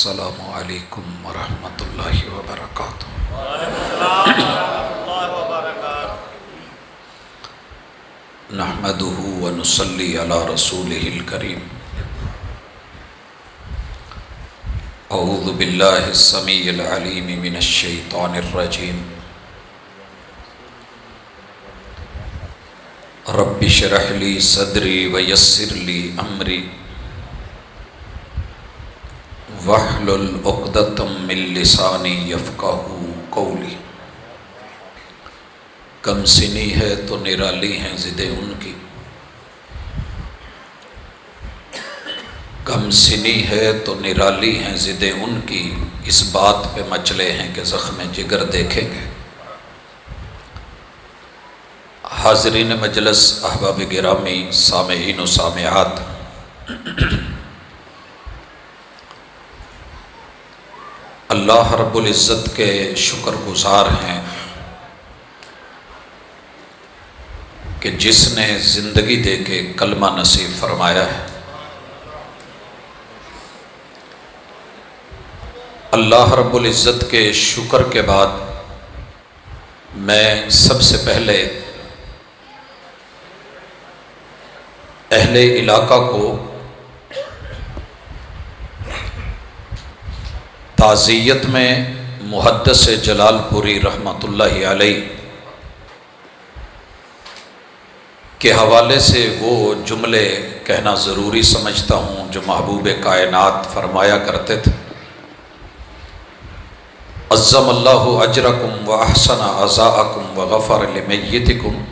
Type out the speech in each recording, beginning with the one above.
السلام علیکم ورحمۃ اللہ وبرکاتہ۔ نحمدہ ونصلی علی رسولہ الکریم۔ اعوذ باللہ السمیع العلیم من الشیطان الرجیم۔ رب اشرح لی صدری ویسر لی امری واحلل عقدۃ من لسانی یفقہوا قولی۔ کم سنی ہے تو نرالی ہیں ضدیں ان کی، کم سنی ہے تو نرالی ہیں ضدیں ان کی، اس بات پہ مچلے ہیں کہ زخم جگر دیکھیں گے۔ حاضرین مجلس، احباب گرامی، سامعین و سامعات، اللہ رب العزت کے شکر گزار ہیں کہ جس نے زندگی دے کے کلمہ نصیب فرمایا ہے۔ اللہ رب العزت کے شکر کے بعد میں سب سے پہلے اہل علاقہ کو تعزیت میں محدث جلال پوری رحمۃ اللہ علیہ کے حوالے سے وہ جملے کہنا ضروری سمجھتا ہوں جو محبوب کائنات فرمایا کرتے تھے: عظم اللہ اجرکم واحسن عزاءکم وغفر لمیتکم۔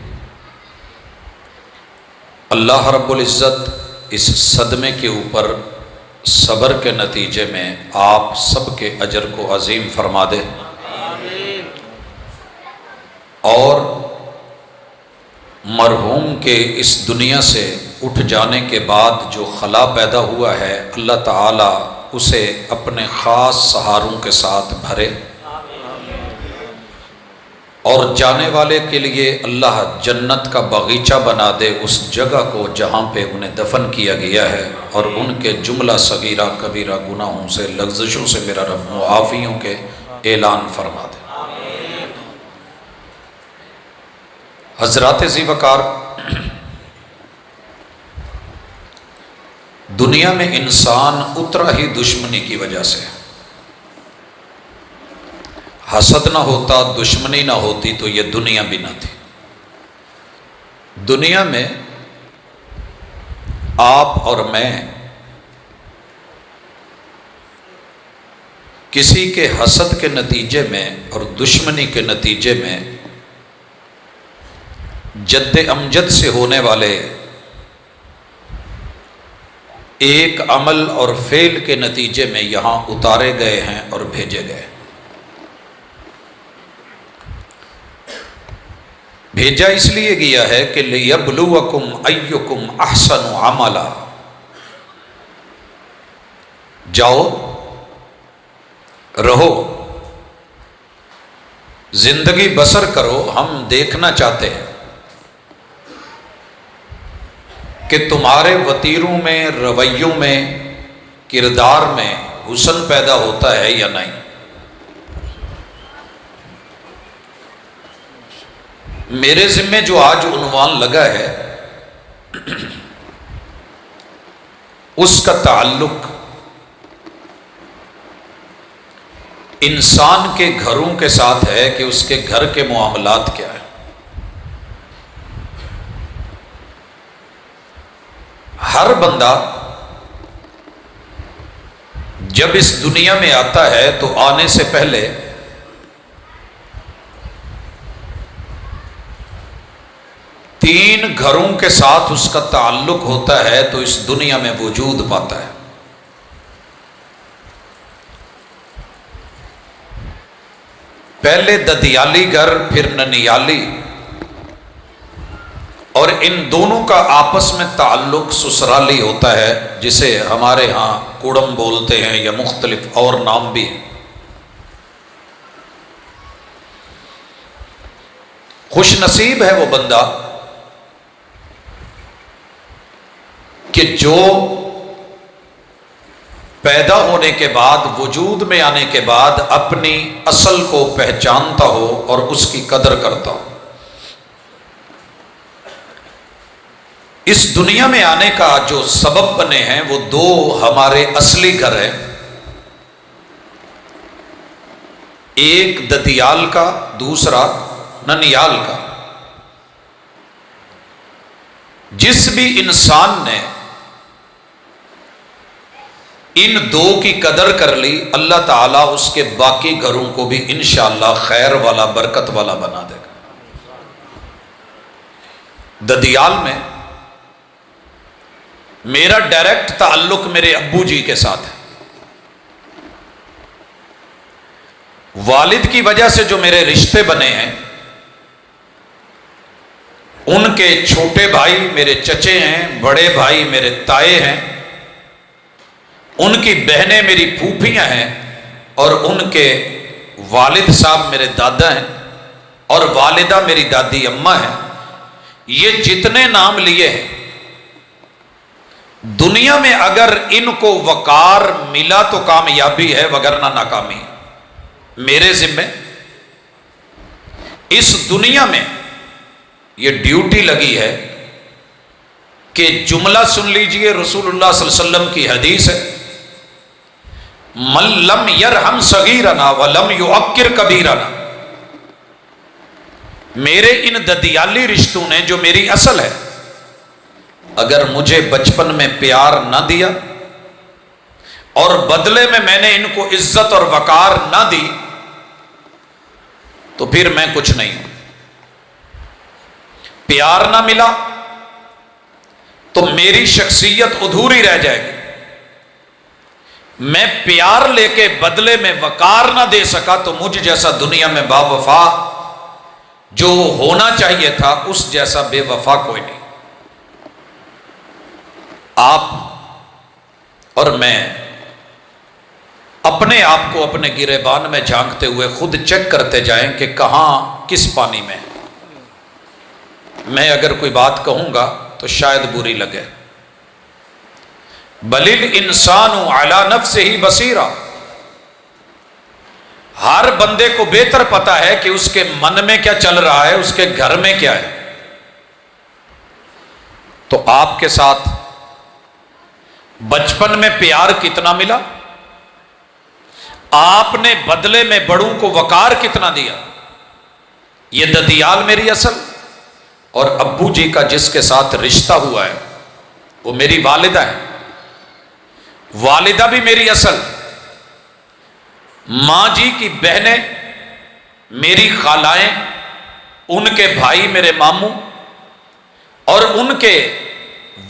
اللہ رب العزت اس صدمے کے اوپر صبر کے نتیجے میں آپ سب کے اجر کو عظیم فرما دے، اور مرحوم کے اس دنیا سے اٹھ جانے کے بعد جو خلا پیدا ہوا ہے، اللہ تعالی اسے اپنے خاص سہاروں کے ساتھ بھرے، اور جانے والے کے لیے اللہ جنت کا باغیچہ بنا دے اس جگہ کو جہاں پہ انہیں دفن کیا گیا ہے، اور ان کے جملہ صغیرہ کبیرہ گناہوں سے لغزشوں سے میرا رب معافیوں کے اعلان فرما دے۔ حضرات ذی وقار، دنیا میں انسان اترا ہی دشمنی کی وجہ سے۔ حسد نہ ہوتا، دشمنی نہ ہوتی تو یہ دنیا بھی نہ تھی۔ دنیا میں آپ اور میں کسی کے حسد کے نتیجے میں اور دشمنی کے نتیجے میں جد امجد سے ہونے والے ایک عمل اور فعل کے نتیجے میں یہاں اتارے گئے ہیں اور بھیجے گئے۔ بھیجا اس لیے گیا ہے کہ لِيَبْلُوَكُمْ أَيُّكُمْ أَحْسَنُ عَمَلًا۔ جاؤ، رہو، زندگی بسر کرو، ہم دیکھنا چاہتے ہیں کہ تمہارے وتیروں میں، رویوں میں، کردار میں حسن پیدا ہوتا ہے یا نہیں۔ میرے ذمے جو آج عنوان لگا ہے اس کا تعلق انسان کے گھروں کے ساتھ ہے کہ اس کے گھر کے معاملات کیا ہیں۔ ہر بندہ جب اس دنیا میں آتا ہے تو آنے سے پہلے تین گھروں کے ساتھ اس کا تعلق ہوتا ہے تو اس دنیا میں وجود پاتا ہے۔ پہلے ددیالی گھر، پھر ننیالی، اور ان دونوں کا آپس میں تعلق سسرالی ہوتا ہے، جسے ہمارے ہاں کوڑم بولتے ہیں یا مختلف اور نام بھی ہیں۔ خوش نصیب ہے وہ بندہ کہ جو پیدا ہونے کے بعد، وجود میں آنے کے بعد اپنی اصل کو پہچانتا ہو اور اس کی قدر کرتا ہو۔ اس دنیا میں آنے کا جو سبب بنے ہیں وہ دو ہمارے اصلی گھر ہیں، ایک ددیال کا، دوسرا ننیال کا۔ جس بھی انسان نے ان دو کی قدر کر لی، اللہ تعالیٰ اس کے باقی گھروں کو بھی انشاءاللہ خیر والا، برکت والا بنا دے گا۔ ددیال میں میرا ڈائریکٹ تعلق میرے ابو جی کے ساتھ ہے۔ والد کی وجہ سے جو میرے رشتے بنے ہیں، ان کے چھوٹے بھائی میرے چچے ہیں، بڑے بھائی میرے تائے ہیں، ان کی بہنیں میری پھوپھیاں ہیں، اور ان کے والد صاحب میرے دادا ہیں، اور والدہ میری دادی اماں ہیں۔ یہ جتنے نام لیے ہیں، دنیا میں اگر ان کو وقار ملا تو کامیابی ہے، وگرنہ ناکامی ہے۔ میرے ذمہ اس دنیا میں یہ ڈیوٹی لگی ہے کہ جملہ سن لیجئے، رسول اللہ صلی اللہ علیہ وسلم کی حدیث ہے، من لم یرحم صغیرنا ولم یعکر کبیرنا۔ میرے ان ددیالی رشتوں نے جو میری اصل ہے، اگر مجھے بچپن میں پیار نہ دیا اور بدلے میں نے ان کو عزت اور وقار نہ دی، تو پھر میں کچھ نہیں ہوں۔ پیار نہ ملا تو میری شخصیت ادھوری رہ جائے گی۔ میں پیار لے کے بدلے میں وقار نہ دے سکا تو مجھ جیسا دنیا میں با وفا جو ہونا چاہیے تھا، اس جیسا بے وفا کوئی نہیں۔ آپ اور میں اپنے آپ کو اپنے گریبان میں جھانکتے ہوئے خود چیک کرتے جائیں کہ کہاں، کس پانی میں۔ میں اگر کوئی بات کہوں گا تو شاید بری لگے۔ بل الانسان علی نفسہ بصیرہ، ہر بندے کو بہتر پتا ہے کہ اس کے من میں کیا چل رہا ہے، اس کے گھر میں کیا ہے۔ تو آپ کے ساتھ بچپن میں پیار کتنا ملا، آپ نے بدلے میں بڑوں کو وقار کتنا دیا۔ یہ ددیال میری اصل، اور ابو جی کا جس کے ساتھ رشتہ ہوا ہے وہ میری والدہ ہے۔ والدہ بھی میری اصل، ماں جی کی بہنیں میری خالائیں، ان کے بھائی میرے ماموں، اور ان کے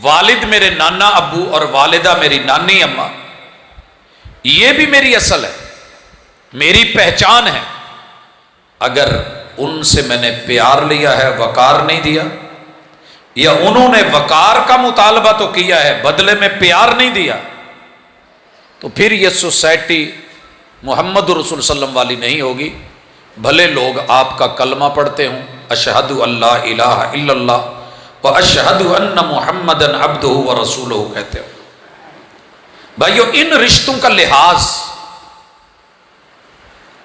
والد میرے نانا ابو اور والدہ میری نانی اماں، یہ بھی میری اصل ہے، میری پہچان ہے۔ اگر ان سے میں نے پیار لیا ہے، وقار نہیں دیا، یا انہوں نے وقار کا مطالبہ تو کیا ہے، بدلے میں پیار نہیں دیا، تو پھر یہ سوسائٹی محمد رسول صلی اللہ علیہ وسلم والی نہیں ہوگی۔ بھلے لوگ آپ کا کلمہ پڑھتے ہوں، اشہد اللہ الہ الا اللہ واشہد ان محمدً عبدہ ورسولہ کہتے ہو۔ بھائیو، ان رشتوں کا لحاظ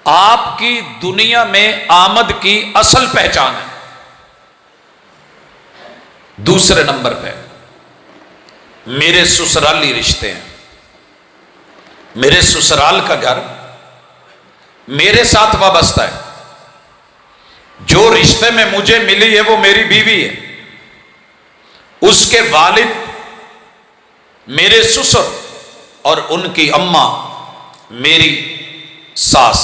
آپ کی دنیا میں آمد کی اصل پہچان ہے۔ دوسرے نمبر پہ میرے سسرالی رشتے ہیں۔ میرے سسرال کا گھر میرے ساتھ وابستہ ہے۔ جو رشتے میں مجھے ملی ہے وہ میری بیوی ہے، اس کے والد میرے سسر، اور ان کی اماں میری ساس،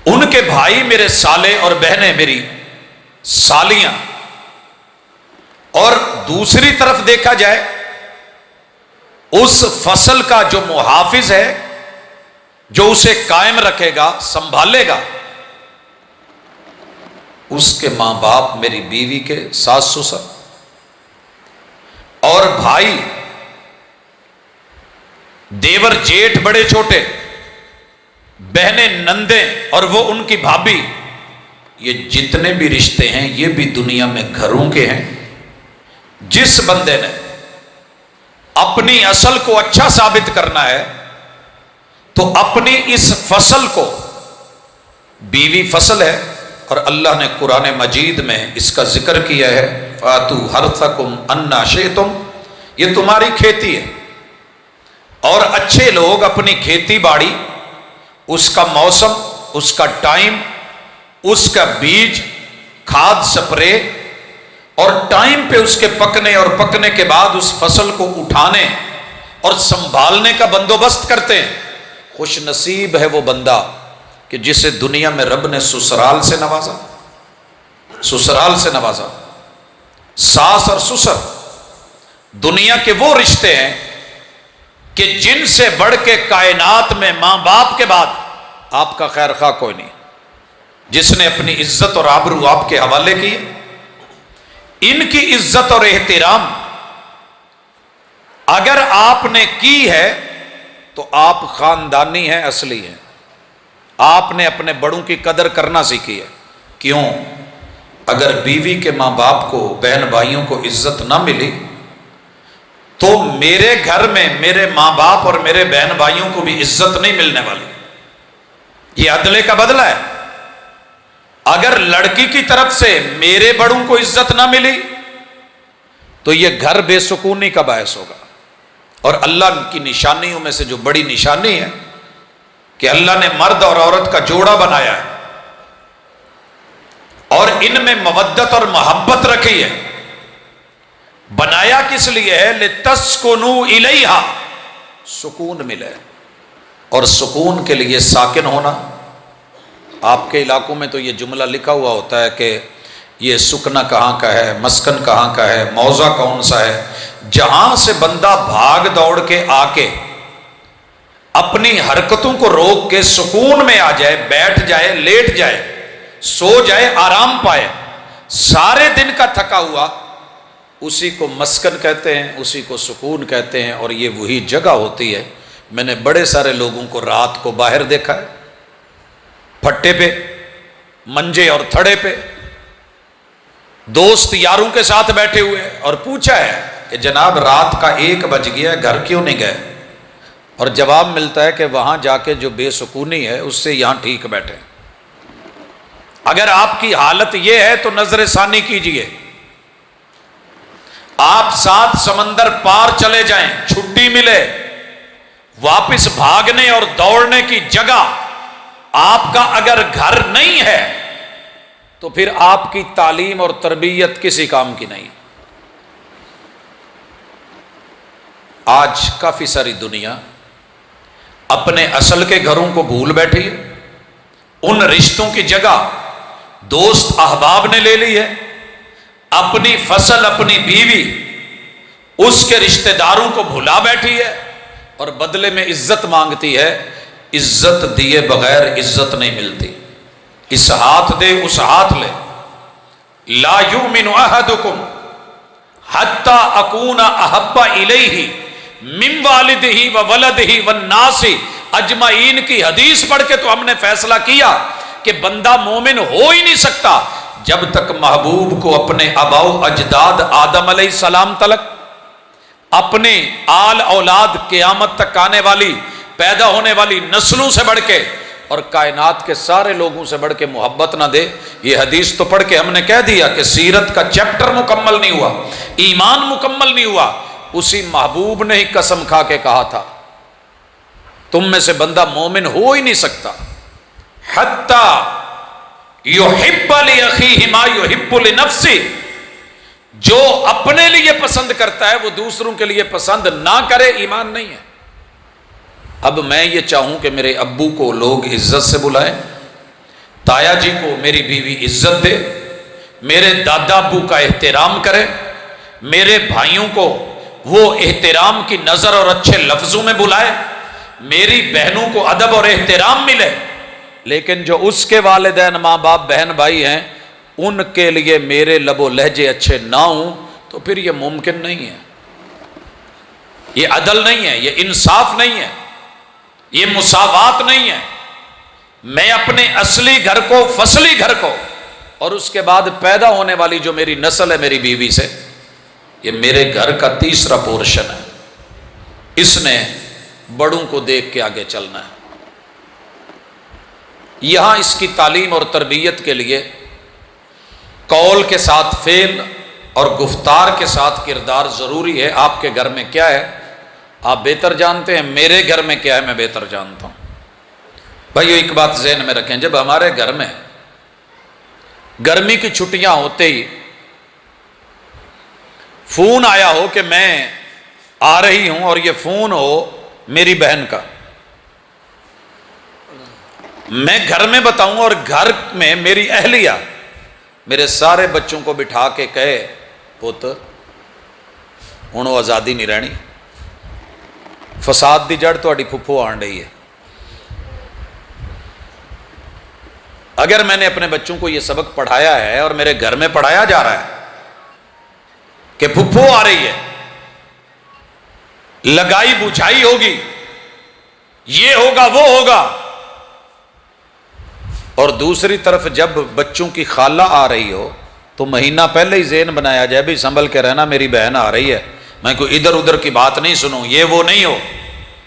ان کے بھائی میرے سالے اور بہنیں میری سالیاں۔ اور دوسری طرف دیکھا جائے، اس فصل کا جو محافظ ہے، جو اسے قائم رکھے گا، سنبھالے گا، اس کے ماں باپ میری بیوی کے ساس سسر، اور بھائی دیور جیٹھ بڑے چھوٹے، بہنیں نندیں، اور وہ ان کی بھابھی۔ یہ جتنے بھی رشتے ہیں یہ بھی دنیا میں گھروں کے ہیں۔ جس بندے نے اپنی اصل کو اچھا ثابت کرنا ہے تو اپنی اس فصل کو، بیوی فصل ہے، اور اللہ نے قرآن مجید میں اس کا ذکر کیا ہے، فَاتُوا حَرْثَكُمْ أَنَّىٰ شِئْتُمْ، یہ تمہاری کھیتی ہے، اور اچھے لوگ اپنی کھیتی باڑی، اس کا موسم، اس کا ٹائم، اس کا بیج، کھاد سپرے، اور ٹائم پہ اس کے پکنے اور پکنے کے بعد اس فصل کو اٹھانے اور سنبھالنے کا بندوبست کرتے ہیں۔ خوش نصیب ہے وہ بندہ کہ جسے دنیا میں رب نے سسرال سے نوازا، سسرال سے نوازا۔ ساس اور سسر دنیا کے وہ رشتے ہیں کہ جن سے بڑھ کے کائنات میں ماں باپ کے بعد آپ کا خیر خواہ کوئی نہیں، جس نے اپنی عزت اور آبرو آپ کے حوالے کی۔ ان کی عزت اور احترام اگر آپ نے کی ہے تو آپ خاندانی ہیں، اصلی ہیں، آپ نے اپنے بڑوں کی قدر کرنا سیکھی ہے۔ کیوں؟ اگر بیوی کے ماں باپ کو، بہن بھائیوں کو عزت نہ ملی تو میرے گھر میں میرے ماں باپ اور میرے بہن بھائیوں کو بھی عزت نہیں ملنے والی۔ یہ عدلے کا بدلہ ہے۔ اگر لڑکی کی طرف سے میرے بڑوں کو عزت نہ ملی تو یہ گھر بے سکونی کا باعث ہوگا۔ اور اللہ کی نشانیوں میں سے جو بڑی نشانی ہے کہ اللہ نے مرد اور عورت کا جوڑا بنایا ہے اور ان میں مودت اور محبت رکھی ہے۔ بنایا کس لیے ہے؟ لِتَسْكُنُوا إِلَيْهَا، سکون ملے، اور سکون کے لیے ساکن ہونا۔ آپ کے علاقوں میں تو یہ جملہ لکھا ہوا ہوتا ہے کہ یہ سکنا کہاں کا ہے، مسکن کہاں کا ہے، موضع کون سا ہے۔ جہاں سے بندہ بھاگ دوڑ کے آ کے اپنی حرکتوں کو روک کے سکون میں آ جائے، بیٹھ جائے، لیٹ جائے، سو جائے، آرام پائے، سارے دن کا تھکا ہوا، اسی کو مسکن کہتے ہیں، اسی کو سکون کہتے ہیں۔ اور یہ وہی جگہ ہوتی ہے، میں نے بڑے سارے لوگوں کو رات کو باہر دیکھا ہے، پھٹے پہ، منجے اور تھڑے پہ، دوست یاروں کے ساتھ بیٹھے ہوئے، اور پوچھا ہے کہ جناب رات کا 1 بج گیا، گھر کیوں نہیں گئے؟ اور جواب ملتا ہے کہ وہاں جا کے جو بے سکونی ہے اس سے یہاں ٹھیک بیٹھے۔ اگر آپ کی حالت یہ ہے تو نظر ثانی کیجئے، آپ 7 سمندر پار چلے جائیں، چھٹی ملے، واپس بھاگنے اور دوڑنے کی جگہ آپ کا اگر گھر نہیں ہے تو پھر آپ کی تعلیم اور تربیت کسی کام کی نہیں۔ آج کافی ساری دنیا اپنے اصل کے گھروں کو بھول بیٹھی ہے، ان رشتوں کی جگہ دوست احباب نے لے لی ہے، اپنی فصل، اپنی بیوی، اس کے رشتہ داروں کو بھلا بیٹھی ہے، اور بدلے میں عزت مانگتی ہے۔ عزت دیے بغیر عزت نہیں ملتی۔ اس ہاتھ دے اس ہاتھ لے، لا یؤمن احدکم حتی اکون احب الیہ من والدہ وولدہ والناس اجمعین کی حدیث پڑھ کے تو ہم نے فیصلہ کیا کہ بندہ مومن ہو ہی نہیں سکتا جب تک محبوب کو اپنے آباء و اجداد آدم علیہ السلام تلک، اپنے آل اولاد قیامت تک آنے والی پیدا ہونے والی نسلوں سے بڑھ کے اور کائنات کے سارے لوگوں سے بڑھ کے محبت نہ دے۔ یہ حدیث تو پڑھ کے ہم نے کہہ دیا کہ سیرت کا چیپٹر مکمل نہیں ہوا، ایمان مکمل نہیں ہوا۔ اسی محبوب نے ہی قسم کھا کے کہا تھا تم میں سے بندہ مومن ہو ہی نہیں سکتا حتی یحب لأخیہ ما یحب لنفسہ، جو اپنے لیے پسند کرتا ہے وہ دوسروں کے لیے پسند نہ کرے، ایمان نہیں ہے۔ اب میں یہ چاہوں کہ میرے ابو کو لوگ عزت سے بلائیں، تایا جی کو میری بیوی عزت دے، میرے دادا ابو کا احترام کرے، میرے بھائیوں کو وہ احترام کی نظر اور اچھے لفظوں میں بلائے، میری بہنوں کو ادب اور احترام ملے، لیکن جو اس کے والدین، ماں باپ، بہن بھائی ہیں، ان کے لیے میرے لب و لہجے اچھے نہ ہوں تو پھر یہ ممکن نہیں ہے، یہ عدل نہیں ہے، یہ انصاف نہیں ہے، یہ مساوات نہیں ہے۔ میں اپنے اصلی گھر کو، فصلی گھر کو، اور اس کے بعد پیدا ہونے والی جو میری نسل ہے میری بیوی سے، یہ میرے گھر کا تیسرا پورشن ہے۔ اس نے بڑوں کو دیکھ کے آگے چلنا ہے۔ یہاں اس کی تعلیم اور تربیت کے لیے قول کے ساتھ فعل اور گفتار کے ساتھ کردار ضروری ہے۔ آپ کے گھر میں کیا ہے آپ بہتر جانتے ہیں، میرے گھر میں کیا ہے میں بہتر جانتا ہوں۔ بھائیو ایک بات ذہن میں رکھیں، جب ہمارے گھر میں گرمی کی چھٹیاں ہوتے ہی فون آیا ہو کہ میں آ رہی ہوں، اور یہ فون ہو میری بہن کا، میں گھر میں بتاؤں اور گھر میں میری اہلیہ میرے سارے بچوں کو بٹھا کے کہے پت ہوں وہ آزادی نہیں رہنی، فساد دی جڑ تہاڈی پھپھو آن رہی ہے۔ اگر میں نے اپنے بچوں کو یہ سبق پڑھایا ہے اور میرے گھر میں پڑھایا جا رہا ہے کہ پھپھو آ رہی ہے، لگائی بجھائی ہوگی، یہ ہوگا وہ ہوگا، اور دوسری طرف جب بچوں کی خالہ آ رہی ہو تو مہینہ پہلے ہی ذہن بنایا جائے بھی سنبھل کے رہنا، میری بہن آ رہی ہے، میں کوئی ادھر ادھر کی بات نہیں سنوں، یہ وہ نہیں ہو،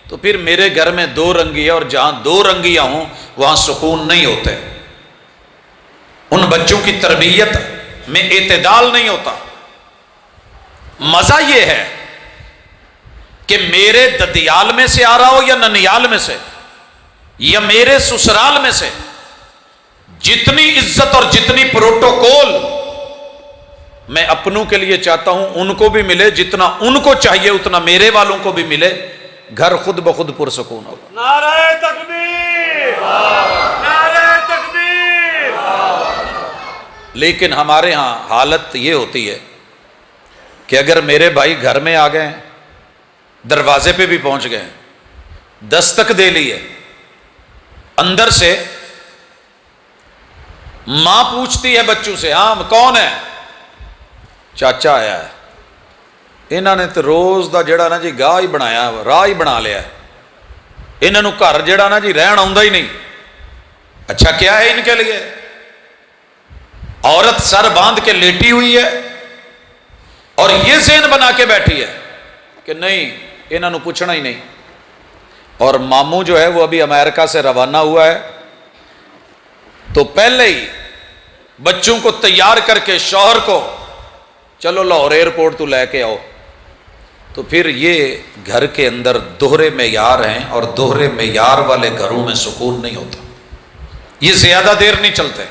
تو پھر میرے گھر میں دو رنگیاں، اور جہاں دو رنگیاں ہوں وہاں سکون نہیں ہوتے، ان بچوں کی تربیت میں اعتدال نہیں ہوتا۔ مزہ یہ ہے کہ میرے ددیال میں سے آ رہا ہو یا ننیال میں سے یا میرے سسرال میں سے، جتنی عزت اور جتنی پروٹوکول میں اپنوں کے لیے چاہتا ہوں ان کو بھی ملے، جتنا ان کو چاہیے اتنا میرے والوں کو بھی ملے، گھر خود بخود پرسکون ہوگا۔ نعرہ تکبیر، نعرہ تکبیر۔ لیکن ہمارے ہاں حالت یہ ہوتی ہے کہ اگر میرے بھائی گھر میں آ گئے، دروازے پہ بھی پہنچ گئے، دستک دے لی ہے، اندر سے ماں پوچھتی ہے بچوں سے ہاں کون ہے، چاچا آیا ہے، انہوں نے تو روز دا جڑا نا جی گاہ ہی بنایا، راہ ہی بنا لیا ہے، انہوں نے گھر جڑا نا جی رہن آؤں ہی نہیں۔ اچھا کیا ہے ان کے لیے؟ عورت سر باندھ کے لیٹی ہوئی ہے اور یہ ذہن بنا کے بیٹھی ہے کہ نہیں انہوں نے پوچھنا ہی نہیں، اور ماموں جو ہے وہ ابھی امریکہ سے روانہ ہوا ہے، تو پہلے ہی بچوں کو تیار کر کے شوہر کو چلو لاہور ایئرپورٹ تو لے کے آؤ، تو پھر یہ گھر کے اندر دوہرے معیار ہیں، اور دوہرے معیار والے گھروں میں سکون نہیں ہوتا، یہ زیادہ دیر نہیں چلتے،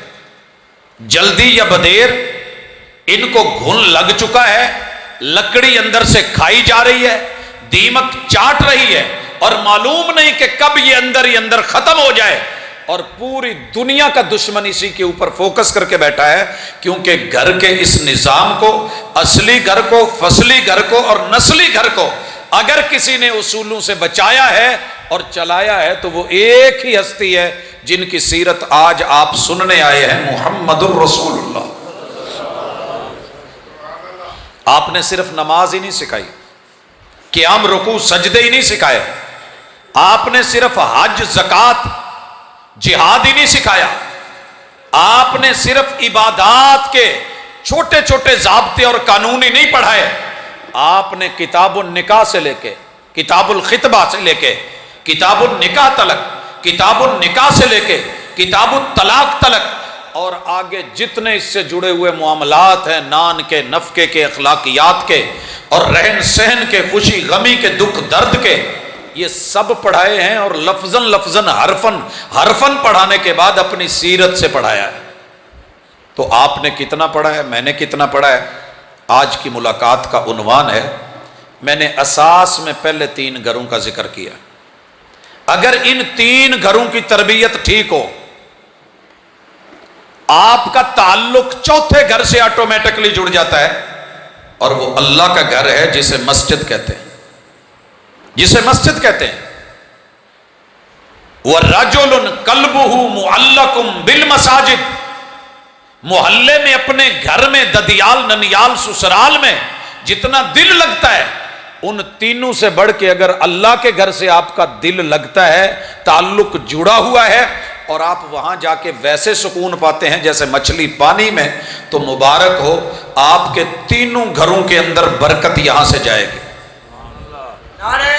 جلدی یا بدیر ان کو گھن لگ چکا ہے، لکڑی اندر سے کھائی جا رہی ہے، دیمک چاٹ رہی ہے، اور معلوم نہیں کہ کب یہ اندر ہی اندر ختم ہو جائے، اور پوری دنیا کا دشمن اسی کے اوپر فوکس کر کے بیٹھا ہے، کیونکہ گھر کے اس نظام کو، اصلی گھر کو، فصلی گھر کو اور نسلی گھر کو اگر کسی نے اصولوں سے بچایا ہے اور چلایا ہے تو وہ ایک ہی ہستی ہے جن کی سیرت آج آپ سننے آئے ہیں، محمد الرسول اللہ۔ آپ نے صرف نماز ہی نہیں سکھائی، قیام رکوع سجدے ہی نہیں سکھائے، آپ نے صرف حج زکوٰۃ جہاد ہی نہیں سکھایا، آپ نے صرف عبادات کے چھوٹے چھوٹے ضابطے اور قانون ہی نہیں پڑھائے، آپ نے کتاب النکاح سے لے کے، کتاب الخطبہ سے لے کے، کتاب النکاح تلک، کتاب النکاح سے لے کے کتاب الطلاق تلک، اور آگے جتنے اس سے جڑے ہوئے معاملات ہیں، نان کے، نفقے کے، اخلاقیات کے، اور رہن سہن کے، خوشی غمی کے، دکھ درد کے، یہ سب پڑھائے ہیں، اور لفظاً لفظاً حرفاً پڑھانے کے بعد اپنی سیرت سے پڑھایا ہے۔ تو آپ نے کتنا پڑھا ہے، میں نے کتنا پڑھا ہے؟ آج کی ملاقات کا عنوان ہے، میں نے اساس میں پہلے 3 گھروں کا ذکر کیا، اگر ان 3 گھروں کی تربیت ٹھیک ہو، آپ کا تعلق چوتھے گھر سے آٹومیٹکلی جڑ جاتا ہے، اور وہ اللہ کا گھر ہے جسے مسجد کہتے ہیں، جسے مسجد کہتے ہیں۔ وَرَجُلٌ قَلْبُهُ مُعَلَّقٌ بِالْمَسَاجِدِ، محلے میں، اپنے گھر میں، ددیال، ننیال، سسرال میں جتنا دل لگتا ہے، ان تینوں سے بڑھ کے اگر اللہ کے گھر سے آپ کا دل لگتا ہے، تعلق جڑا ہوا ہے، اور آپ وہاں جا کے ویسے سکون پاتے ہیں جیسے مچھلی پانی میں، تو مبارک ہو، آپ کے تینوں گھروں کے اندر برکت یہاں سے جائے گی۔ نعرہ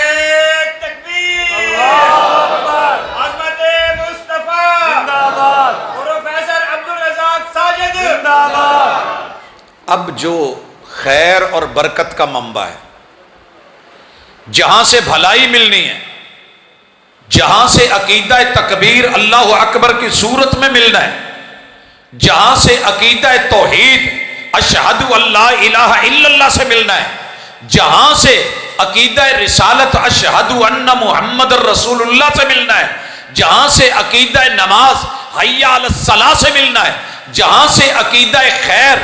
اب جو خیر اور برکت کا منبع ہے، جہاں سے بھلائی ملنی ہے، جہاں سے عقیدہ تکبیر اللہ اکبر کی صورت میں ملنا ہے، جہاں سے عقیدہ توحید اشہد اللہ الہ الا اللہ سے ملنا ہے، جہاں سے عقیدہ رسالت اشہد ان محمد الرسول اللہ سے ملنا ہے، جہاں سے عقیدہ نماز حی علی الصلاۃ سے ملنا ہے، جہاں سے عقیدہ خیر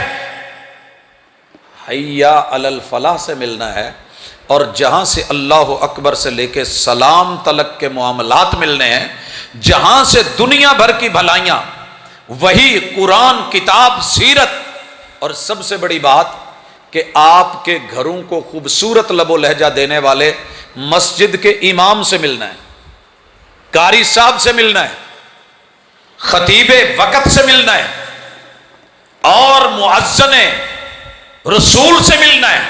حی علی الفلاح سے ملنا ہے، اور جہاں سے اللہ اکبر سے لے کے سلام تلک کے معاملات ملنے ہیں، جہاں سے دنیا بھر کی بھلائیاں، وہی قرآن، کتاب، سیرت، اور سب سے بڑی بات کہ آپ کے گھروں کو خوبصورت لب و لہجہ دینے والے مسجد کے امام سے ملنا ہے، قاری صاحب سے ملنا ہے، خطیب وقت سے ملنا ہے، اور مؤذن رسول سے ملنا ہے،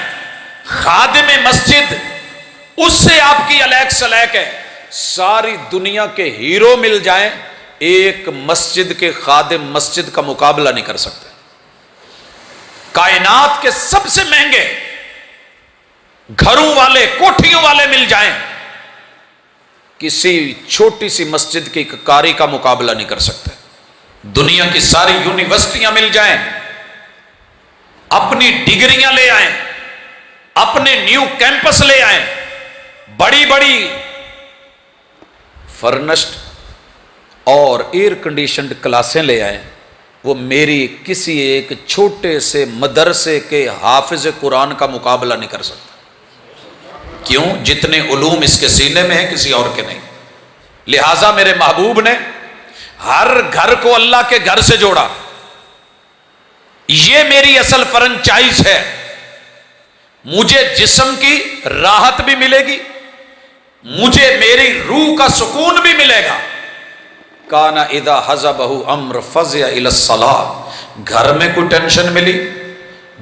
خادم مسجد اس سے آپ کی الیک سلیک ہے۔ ساری دنیا کے ہیرو مل جائیں، ایک مسجد کے خادم مسجد کا مقابلہ نہیں کر سکتے۔ کائنات کے سب سے مہنگے گھروں والے، کوٹھیوں والے مل جائیں، کسی چھوٹی سی مسجد کی کاری کا مقابلہ نہیں کر سکتے۔ دنیا کی ساری یونیورسٹیاں مل جائیں، اپنی ڈگریاں لے آئیں، اپنے نیو کیمپس لے آئیں، بڑی بڑی فرنشڈ اور ایئر کنڈیشنڈ کلاسیں لے آئیں، وہ میری کسی ایک چھوٹے سے مدرسے کے حافظ قرآن کا مقابلہ نہیں کر سکتا۔ کیوں؟ جتنے علوم اس کے سینے میں ہیں کسی اور کے نہیں۔ لہٰذا میرے محبوب نے ہر گھر کو اللہ کے گھر سے جوڑا۔ یہ میری اصل فرنچائز ہے، مجھے جسم کی راحت بھی ملے گی، مجھے میری روح کا سکون بھی ملے گا۔ کانا اذا حزبہ امر فزع الی الصلاۃ، گھر میں کوئی ٹینشن ملی،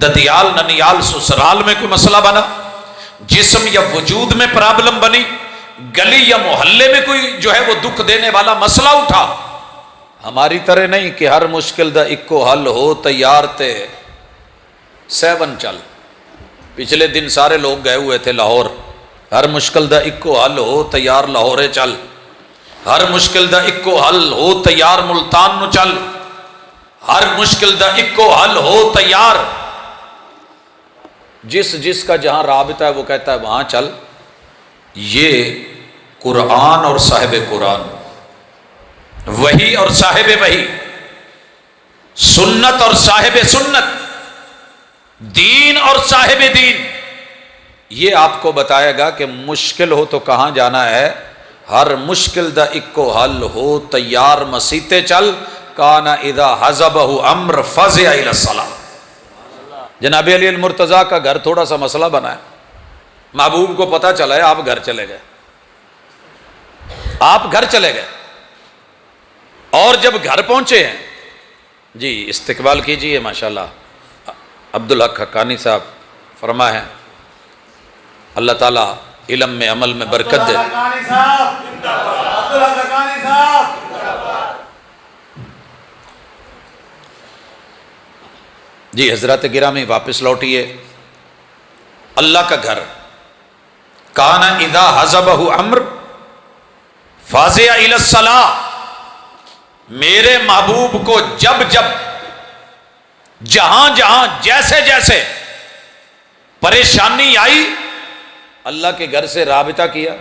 ددیال ننیال سسرال میں کوئی مسئلہ بنا، جسم یا وجود میں پرابلم بنی، گلی یا محلے میں کوئی جو ہے وہ دکھ دینے والا مسئلہ اٹھا، ہماری طرح نہیں کہ ہر مشکل دا اکو حل ہو تیار تے 7 چل۔ پچھلے دن سارے لوگ گئے ہوئے تھے لاہور، ہر مشکل دا اکو حل ہو تیار لاہورے چل، ہر مشکل دا اکو حل ہو تیار ملتان نو چل، ہر مشکل دا اکو حل ہو تیار۔ جس کا جہاں رابطہ ہے وہ کہتا ہے وہاں چل۔ یہ قرآن اور صاحب قرآن، وحی اور صاحب وحی، سنت اور صاحب سنت، دین اور صاحب دین، یہ آپ کو بتائے گا کہ مشکل ہو تو کہاں جانا ہے۔ ہر مشکل دا اکو حل ہو تیار مسیتے چل، کانا اذا حزبہ امر فزع الی الصلاۃ۔ جناب علی المرتضیٰ کا گھر تھوڑا سا مسئلہ بنا ہے، محبوب کو پتہ چلا ہے، آپ گھر چلے گئے، آپ گھر چلے گئے، اور جب گھر پہنچے ہیں جی استقبال کیجئے ماشاءاللہ۔ عبدالحق حقانی صاحب فرما ہے اللہ تعالیٰ علم میں عمل میں برکت دے۔ جی حضرات گرامی واپس لوٹیے۔ اللہ کا گھر، کانا اذا حزبہ امر فازع الی الصلاۃ، میرے محبوب کو جب جب جہاں جہاں جیسے جیسے پریشانی آئی اللہ کے گھر سے رابطہ کیا۔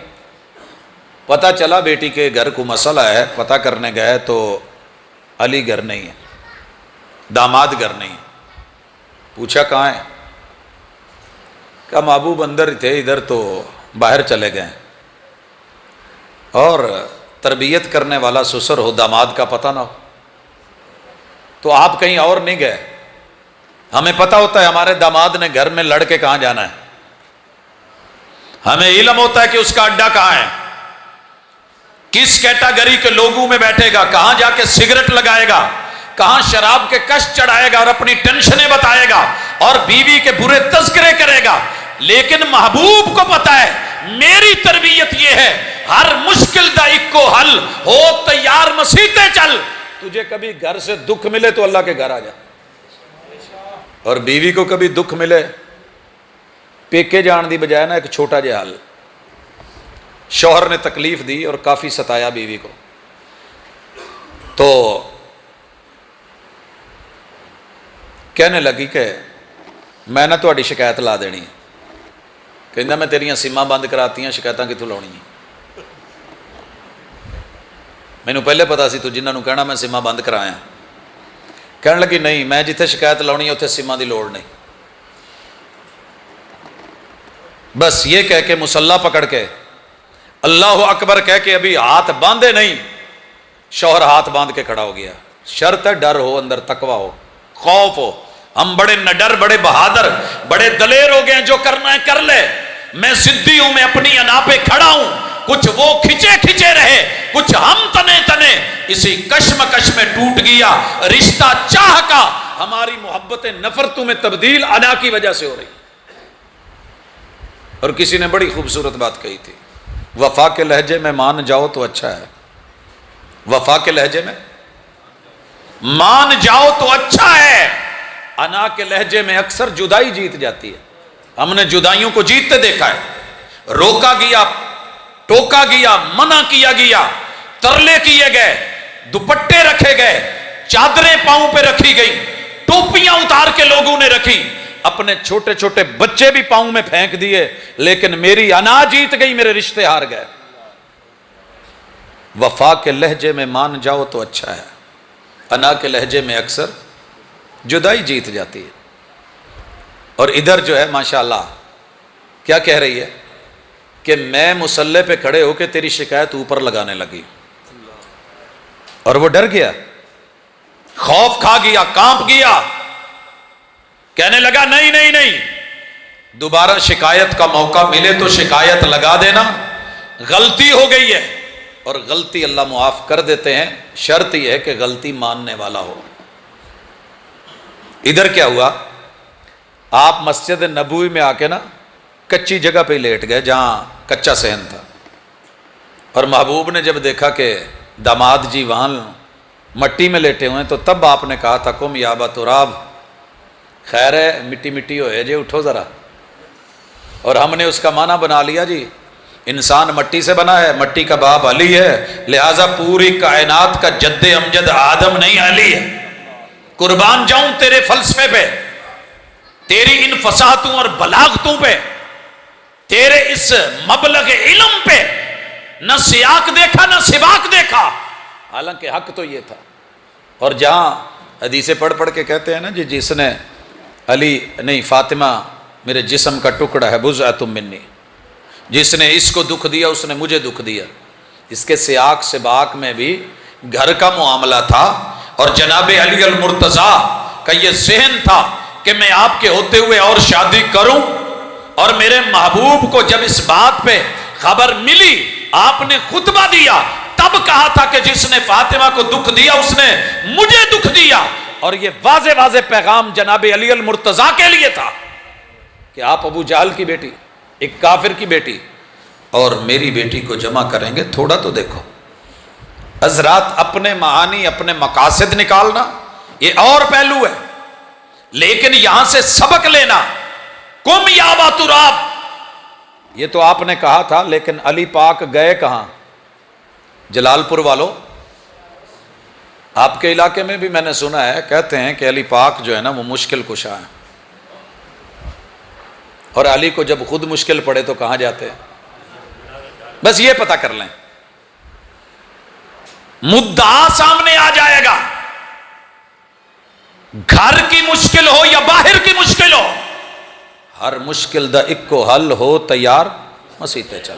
پتہ چلا بیٹی کے گھر کو مسئلہ ہے، پتہ کرنے گئے تو علی گھر نہیں ہے، داماد گھر نہیں ہے۔ پوچھا کہاں ہے؟ کہا محبوب اندر تھے، ادھر تو باہر چلے گئے۔ اور تربیت کرنے والا سسر ہو، داماد کا پتہ نہ ہو تو آپ کہیں اور نہیں گئے۔ ہمیں پتہ ہوتا ہے ہمارے داماد نے گھر میں لڑ کے کہاں جانا ہے، ہمیں علم ہوتا ہے کہ اس کا اڈا کہاں ہے، کس کیٹاگری کے لوگوں میں بیٹھے گا، کہاں جا کے سگریٹ لگائے گا، کہاں شراب کے کش چڑھائے گا اور اپنی ٹینشنیں بتائے گا اور بیوی کے برے تذکرے کرے گا۔ لیکن محبوب کو پتہ ہے میری تربیت یہ ہے، ہر مشکل دا اکو حل ہو تیار مسیتے چل۔ تجھے کبھی گھر سے دکھ ملے تو اللہ کے گھر آ جا، اور بیوی کو کبھی دکھ ملے پیکے جان دی بجائے نا ایک چھوٹا جہا حل. شوہر نے تکلیف دی اور کافی ستایا بیوی کو, تو کہنے لگی کہ میں نہ تہاڈی شکایت لا دینی. کہندا میں تیریاں سیماں بند کراتیاں, شکایتاں کتوں لاؤنی. مینوں پہلے پتا سی تو جنہاں نوں کہنا میں سیماں بند کرایا. کہنے لگی نہیں, میں جتھے شکایت لاؤنی ہے اتنے سیماں دی لوڑ نہیں. بس یہ کہہ کے مصلی پکڑ کے اللہ اکبر کہہ کے ابھی ہاتھ باندھے نہیں, شوہر ہاتھ باندھ کے کھڑا ہو گیا. شرط ہے ڈر ہو, اندر تقویٰ ہو, خوف ہو. ہم بڑے نڈر, بڑے بہادر, بڑے دلیر ہو گئے, جو کرنا ہے کر لے. میں ضدی ہوں, میں اپنی انا پہ کھڑا ہوں. کچھ وہ کھچے کھچے رہے, کچھ ہم تنے تنے. اسی کشمکش میں ٹوٹ گیا رشتہ چاہ کا. ہماری محبت نفرتوں میں تبدیل انا کی وجہ سے ہو رہی. اور کسی نے بڑی خوبصورت بات کہی تھی, وفا کے لہجے میں مان جاؤ تو اچھا ہے. وفا کے لہجے میں مان جاؤ تو اچھا ہے, انا کے لہجے میں اکثر جدائی جیت جاتی ہے. ہم نے جدائیوں کو جیتتے دیکھا ہے. روکا گیا, ٹوکا گیا, منع کیا گیا, ترلے کیے گئے, دوپٹے رکھے گئے, چادریں پاؤں پہ رکھی گئی, ٹوپیاں اتار کے لوگوں نے رکھی, اپنے چھوٹے چھوٹے بچے بھی پاؤں میں پھینک دیے, لیکن میری انا جیت گئی, میرے رشتے ہار گئے. وفا کے لہجے میں مان جاؤ تو اچھا ہے, انا کے لہجے میں اکثر جدائی جیت جاتی ہے. اور ادھر جو ہے ماشاءاللہ کیا کہہ رہی ہے کہ میں مصلی پہ کھڑے ہو کے تیری شکایت اوپر لگانے لگی, اور وہ ڈر گیا, خوف کھا گیا, کانپ گیا. کہنے لگا نہیں نہیں نہیں, دوبارہ شکایت کا موقع ملے تو شکایت لگا دینا, غلطی ہو گئی ہے. اور غلطی اللہ معاف کر دیتے ہیں, شرط یہ ہے کہ غلطی ماننے والا ہو. ادھر کیا ہوا, آپ مسجد نبوی میں آ کے نا کچی جگہ پہ لیٹ گئے جہاں کچا صحن تھا. اور محبوب نے جب دیکھا کہ داماد جی وہاں مٹی میں لیٹے ہوئے ہیں تو تب آپ نے کہا تھا کم یا ابا تراب, خیر ہے مٹی مٹی ہوئے جی, اٹھو ذرا. اور ہم نے اس کا معنی بنا لیا جی, انسان مٹی سے بنا ہے, مٹی کا باپ علی ہے, لہذا پوری کائنات کا جد امجد آدم نہیں علی ہے. قربان جاؤں تیرے فلسفے پہ, تیری ان فصاحتوں اور بلاغتوں پہ, تیرے اس مبلغ علم پہ. نہ سیاق دیکھا نہ سباق دیکھا, حالانکہ حق تو یہ تھا. اور جہاں حدیثیں پڑھ پڑھ کے کہتے ہیں نا جی, جس نے علی نہیں فاطمہ میرے جسم کا ٹکڑا ہے, بضعۃ منی, جس نے اس کو دکھ دیا اس نے مجھے دکھ دیا. اس کے سیاق سباق میں بھی گھر کا معاملہ تھا, اور جناب علی المرتضیٰ کا یہ ذہن تھا کہ میں آپ کے ہوتے ہوئے اور شادی کروں. اور میرے محبوب کو جب اس بات پہ خبر ملی, آپ نے خطبہ دیا, تب کہا تھا کہ جس نے فاطمہ کو دکھ دیا اس نے مجھے دکھ دیا. اور یہ واضح واضح پیغام جناب علی المرتضیٰ کے لیے تھا کہ آپ ابو جہل کی بیٹی, ایک کافر کی بیٹی اور میری بیٹی کو جمع کریں گے, تھوڑا تو دیکھو. حضرات اپنے معانی اپنے مقاصد نکالنا یہ اور پہلو ہے, لیکن یہاں سے سبق لینا, کم یا ابا تراب, یہ تو آپ نے کہا تھا, لیکن علی پاک گئے کہاں؟ جلال پور والوں, آپ کے علاقے میں بھی میں نے سنا ہے, کہتے ہیں کہ علی پاک جو ہے نا وہ مشکل کشا ہے, اور علی کو جب خود مشکل پڑے تو کہاں جاتے ہیں؟ بس یہ پتہ کر لیں, مدعا سامنے آ جائے گا, گھر کی مشکل ہو یا باہر کی مشکل ہو, ہر مشکل دا ایک کو حل ہو تیار مسیحتے چل.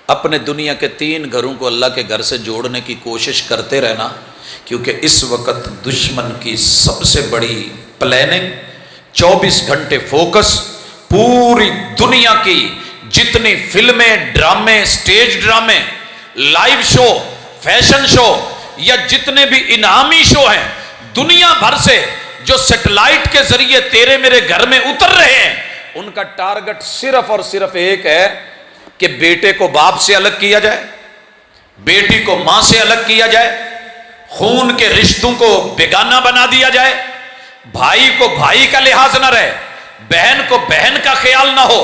اپنے دنیا کے 3 گھروں کو اللہ کے گھر سے جوڑنے کی کوشش کرتے رہنا, کیونکہ اس وقت دشمن کی سب سے بڑی پلاننگ, 24 گھنٹے فوکس, پوری دنیا کی جتنی فلمیں, ڈرامے, سٹیج ڈرامے, لائیو شو, فیشن شو یا جتنے بھی انعامی شو ہیں دنیا بھر سے جو سیٹلائٹ کے ذریعے تیرے میرے گھر میں اتر رہے ہیں, ان کا ٹارگٹ صرف اور صرف ایک ہے کہ بیٹے کو باپ سے الگ کیا جائے, بیٹی کو ماں سے الگ کیا جائے, خون کے رشتوں کو بیگانہ بنا دیا جائے, بھائی کو بھائی کا لحاظ نہ رہے، بہن کو بہن کا خیال نہ ہو،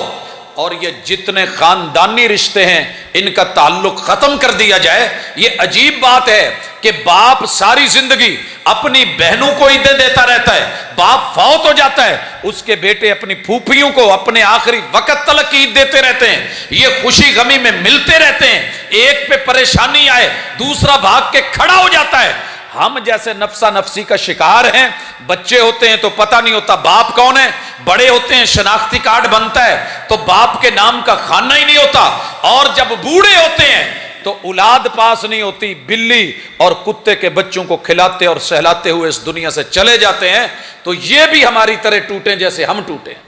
اور یہ جتنے خاندانی رشتے ہیں ان کا تعلق ختم کر دیا جائے۔ یہ عجیب بات ہے کہ باپ ساری زندگی اپنی بہنوں کو عیدیں دیتا رہتا ہے، باپ فوت ہو جاتا ہے، اس کے بیٹے اپنی پھوپھیوں کو اپنے آخری وقت تلک عید دیتے رہتے ہیں، یہ خوشی غمی میں ملتے رہتے ہیں، ایک پہ پریشانی آئے دوسرا بھاگ کے کھڑا ہو جاتا ہے۔ ہم جیسے نفسا نفسی کا شکار ہیں، بچے ہوتے ہیں تو پتہ نہیں ہوتا باپ کون ہے، بڑے ہوتے ہیں شناختی کارڈ بنتا ہے تو باپ کے نام کا کھانا ہی نہیں ہوتا، اور جب بوڑھے ہوتے ہیں تو اولاد پاس نہیں ہوتی، بلی اور کتے کے بچوں کو کھلاتے اور سہلاتے ہوئے اس دنیا سے چلے جاتے ہیں۔ تو یہ بھی ہماری طرح ٹوٹے جیسے ہم ٹوٹے ہیں۔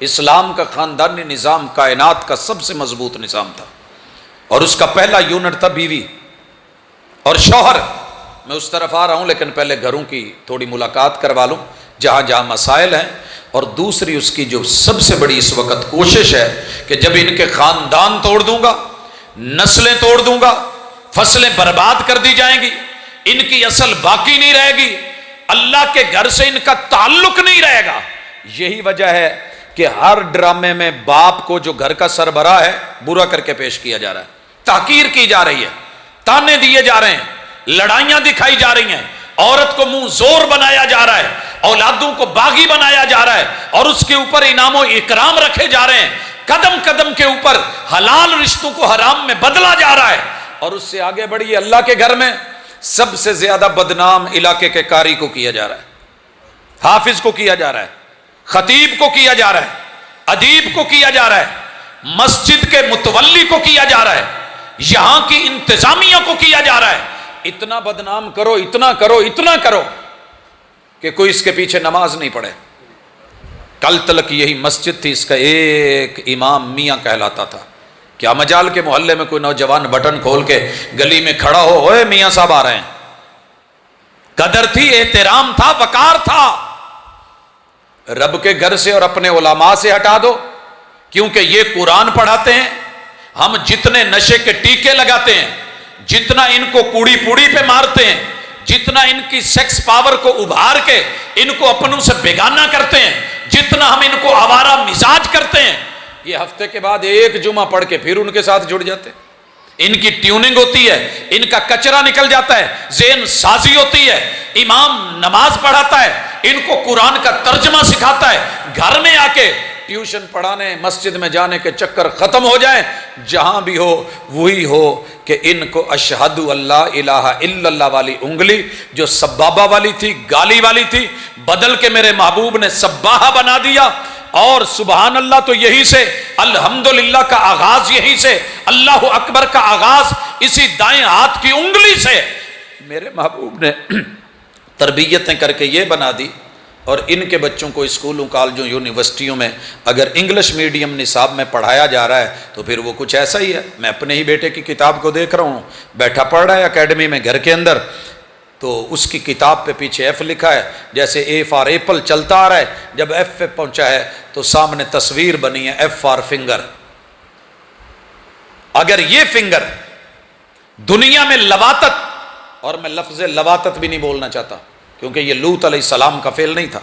اسلام کا خاندانی نظام کائنات کا سب سے مضبوط نظام تھا، اور اس کا پہلا یونٹ تھا بیوی اور شوہر۔ میں اس طرف آ رہا ہوں لیکن پہلے گھروں کی تھوڑی ملاقات کروا لوں جہاں جہاں مسائل ہیں، اور دوسری اس کی جو سب سے بڑی اس وقت کوشش ہے کہ جب ان کے خاندان توڑ دوں گا، نسلیں توڑ دوں گا، فصلیں برباد کر دی جائیں گی، ان کی اصل باقی نہیں رہے گی، اللہ کے گھر سے ان کا تعلق نہیں رہے گا۔ یہی وجہ ہے کہ ہر ڈرامے میں باپ کو جو گھر کا سربراہ ہے برا کر کے پیش کیا جا رہا ہے، تحقیر کی جا رہی ہے، تانے دیے جا رہے ہیں، لڑائیاں دکھائی جا رہی ہیں، عورت کو منہ زور بنایا جا رہا ہے، اولادوں کو باغی بنایا جا رہا ہے، اور اس کے اوپر انعام و اکرام رکھے جا رہے ہیں، قدم قدم کے اوپر حلال رشتوں کو حرام میں بدلا جا رہا ہے۔ اور اس سے آگے بڑھیے، اللہ کے گھر میں سب سے زیادہ بدنام علاقے کے قاری کو کیا جا رہا ہے، حافظ کو کیا جا رہا ہے، خطیب کو کیا جا رہا ہے، ادیب کو کیا جا رہا ہے، مسجد کے متولی کو کیا جا رہا ہے، یہاں کی انتظامیہ کو کیا جا رہا ہے۔ اتنا بدنام کرو، اتنا کرو، اتنا کرو کہ کوئی اس کے پیچھے نماز نہیں پڑھے۔ کل تلک یہی مسجد تھی، اس کا ایک امام میاں کہلاتا تھا، کیا مجال کے محلے میں کوئی نوجوان بٹن کھول کے گلی میں کھڑا ہو، اوے میاں صاحب آ رہے ہیں۔ قدر تھی، احترام تھا، وقار تھا۔ رب کے گھر سے اور اپنے علماء سے ہٹا دو، کیونکہ یہ قرآن پڑھاتے ہیں، ہم جتنے نشے کے ٹیکے لگاتے ہیں، جتنا ان کو کوڑی پوڑی پہ مارتے ہیں، جتنا ان کی سیکس پاور کو ابھار کے ان کو اپنوں سے بیگانہ کرتے ہیں، جتنا ہم ان کو آوارہ مزاج کرتے ہیں، یہ ہفتے کے بعد ایک جمعہ پڑھ کے پھر ان کے ساتھ جڑ جاتے ہیں۔ ان کی ٹیوننگ ہوتی ہے، ان کا کچرا نکل جاتا ہے، ذہن سازی ہوتی ہے، امام نماز پڑھاتا ہے، ان کو قرآن کا ترجمہ سکھاتا ہے، گھر میں آ کے ٹیوشن پڑھانے، مسجد میں جانے کے چکر ختم ہو جائیں۔ جہاں بھی ہو وہی ہو کہ ان کو اشہد اللہ الہ الا اللہ والی انگلی جو سبابہ والی تھی، گالی والی تھی، بدل کے میرے محبوب نے سباہہ بنا دیا، اور سبحان اللہ تو یہی سے، الحمدللہ کا آغاز یہی سے، اللہ اکبر کا آغاز اسی دائیں ہاتھ کی انگلی سے میرے محبوب نے تربیتیں کر کے یہ بنا دی۔ اور ان کے بچوں کو اسکولوں، کالجوں، یونیورسٹیوں میں اگر انگلش میڈیم نصاب میں پڑھایا جا رہا ہے تو پھر وہ کچھ ایسا ہی ہے۔ میں اپنے ہی بیٹے کی کتاب کو دیکھ رہا ہوں، بیٹھا پڑھ رہا ہے اکیڈمی میں گھر کے اندر، تو اس کی کتاب پہ پیچھے ایف لکھا ہے، جیسے اے فار ایپل چلتا آ رہا ہے، جب ایف پہ پہنچا ہے تو سامنے تصویر بنی ہے ایف فار فنگر۔ اگر یہ فنگر دنیا میں لواطت، اور میں لفظ لواطت بھی نہیں بولنا چاہتا کیونکہ یہ لوط علیہ السلام کا فعل نہیں تھا،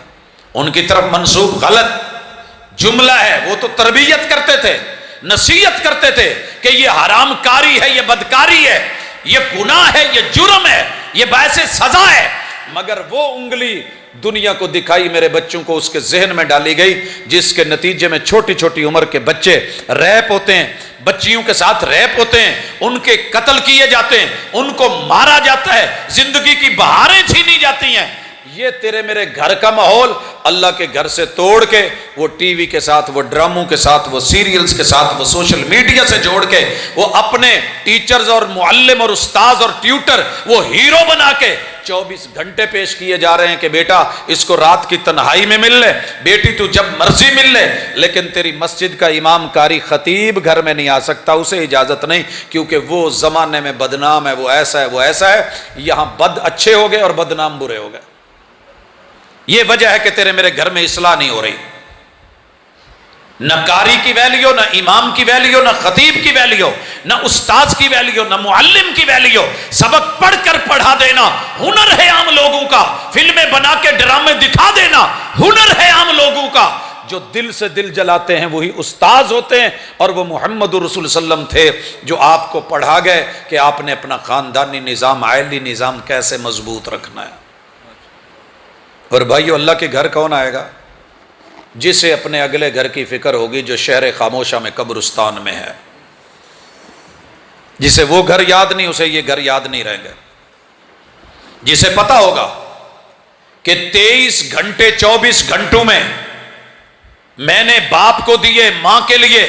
ان کی طرف منسوب غلط جملہ ہے، وہ تو تربیت کرتے تھے، نصیحت کرتے تھے کہ یہ حرام کاری ہے، یہ بدکاری ہے، یہ گناہ ہے، یہ جرم ہے، یہ باعث سزا ہے، مگر وہ انگلی دنیا کو دکھائی میرے بچوں کو، اس کے ذہن میں ڈالی گئی، جس کے نتیجے میں چھوٹی چھوٹی عمر کے بچے ریپ ہوتے ہیں، بچیوں کے ساتھ ریپ ہوتے ہیں، ان کے قتل کیے جاتے ہیں، ان کو مارا جاتا ہے، زندگی کی بہاریں چھینی جاتی ہیں۔ یہ تیرے میرے گھر کا ماحول اللہ کے گھر سے توڑ کے وہ ٹی وی کے ساتھ، وہ ڈراموں کے ساتھ، وہ سیریلز کے ساتھ، وہ سوشل میڈیا سے جوڑ کے وہ اپنے ٹیچرز اور معلم اور استاذ اور ٹیوٹر وہ ہیرو بنا کے 24 گھنٹے پیش کیے جا رہے ہیں کہ بیٹا اس کو رات کی تنہائی میں مل لے، بیٹی تو جب مرضی مل لے، لیکن تیری مسجد کا امام قاری خطیب گھر میں نہیں آ سکتا، اسے اجازت نہیں، کیونکہ وہ زمانے میں بدنام ہے، وہ ایسا ہے، وہ ایسا ہے۔ یہاں بد اچھے ہو گئے اور بدنام برے ہو گئے۔ یہ وجہ ہے کہ تیرے میرے گھر میں اصلاح نہیں ہو رہی۔ نہ قاری کی ویلیو، نہ امام کی ویلیو، نہ خطیب کی ویلیو، نہ استاذ کی ویلیو، نہ معلم کی ویلیو. سبق پڑھ کر پڑھا دینا ہنر ہے عام لوگوں کا. فلمیں بنا کے ڈرامے دکھا دینا ہنر ہے عام لوگوں کا. جو دل سے دل جلاتے ہیں وہی استاذ ہوتے ہیں. اور وہ محمد رسول صلی اللہ علیہ وسلم تھے جو آپ کو پڑھا گئے کہ آپ نے اپنا خاندانی نظام، عائلی نظام کیسے مضبوط رکھنا ہے. اور بھائیو، اللہ کے گھر کون آئے گا؟ جسے اپنے اگلے گھر کی فکر ہوگی جو شہر خاموشہ میں قبرستان میں ہے. جسے وہ گھر یاد نہیں، اسے یہ گھر یاد نہیں رہیں گے. جسے پتا ہوگا کہ 23 گھنٹے 24 گھنٹوں میں نے باپ کو دیے ماں کے لیے،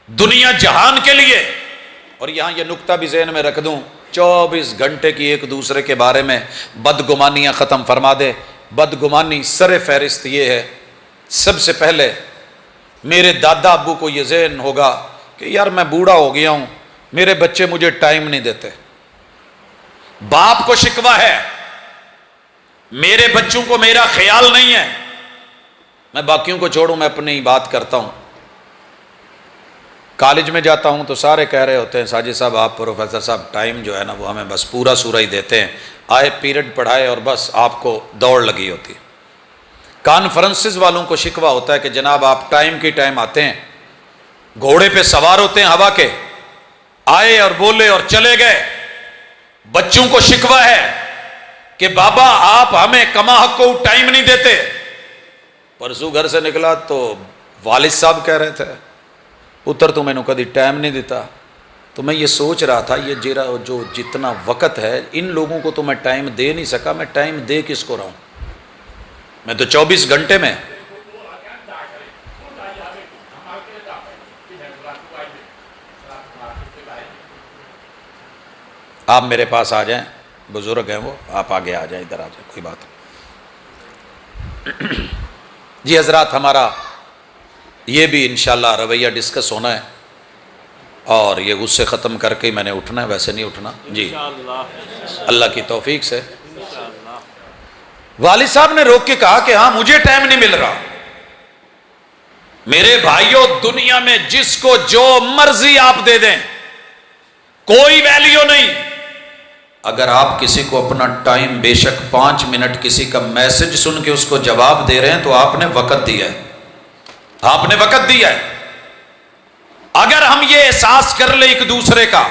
دنیا جہان کے لیے. اور یہاں یہ نکتہ بھی ذہن میں رکھ دوں، 24 گھنٹے کی ایک دوسرے کے بارے میں بدگمانیاں ختم فرما دے. بدگمانی سر فہرست یہ ہے، سب سے پہلے میرے دادا ابو کو یہ ذہن ہوگا کہ یار میں بوڑھا ہو گیا ہوں، میرے بچے مجھے ٹائم نہیں دیتے. باپ کو شکوہ ہے میرے بچوں کو میرا خیال نہیں ہے. میں باقیوں کو چھوڑوں، میں اپنی بات کرتا ہوں. کالج میں جاتا ہوں تو سارے کہہ رہے ہوتے ہیں ساجد صاحب آپ پروفیسر صاحب ٹائم جو ہے نا وہ ہمیں بس پورا سورا ہی دیتے ہیں، آئے پیریڈ پڑھائے اور بس آپ کو دوڑ لگی ہوتی. کانفرنسز والوں کو شکوہ ہوتا ہے کہ جناب آپ ٹائم کی ٹائم آتے ہیں، گھوڑے پہ سوار ہوتے ہیں ہوا کے، آئے اور بولے اور چلے گئے. بچوں کو شکوہ ہے کہ بابا آپ ہمیں کما حق کو ٹائم نہیں دیتے. پرسوں گھر سے نکلا تو والد صاحب کہہ رہے تھے پتر تو میں نے کبھی ٹائم نہیں دیتا. تو میں یہ سوچ رہا تھا یہ جو جتنا وقت ہے ان لوگوں کو تو میں ٹائم دے نہیں سکا، میں ٹائم دے کس کو رہا ہوں؟ میں تو 24 گھنٹے میں. آپ میرے پاس آ جائیں، بزرگ ہیں وہ، آپ آگے آ جائیں، ادھر آ جائیں، کوئی بات نہیں. جی حضرات، ہمارا یہ بھی انشاءاللہ رویہ ڈسکس ہونا ہے اور یہ غصے ختم کر کے میں نے اٹھنا ہے، ویسے نہیں اٹھنا جی، اللہ کی توفیق سے. والد صاحب نے روک کے کہا کہ ہاں مجھے ٹائم نہیں مل رہا. میرے بھائیوں، دنیا میں جس کو جو مرضی آپ دے دیں کوئی ویلیو نہیں. اگر آپ کسی کو اپنا ٹائم بے شک 5 منٹ کسی کا میسج سن کے اس کو جواب دے رہے ہیں تو آپ نے وقت دیا ہے، آپ نے وقت دیا ہے. اگر ہم یہ احساس کر لیں ایک دوسرے کا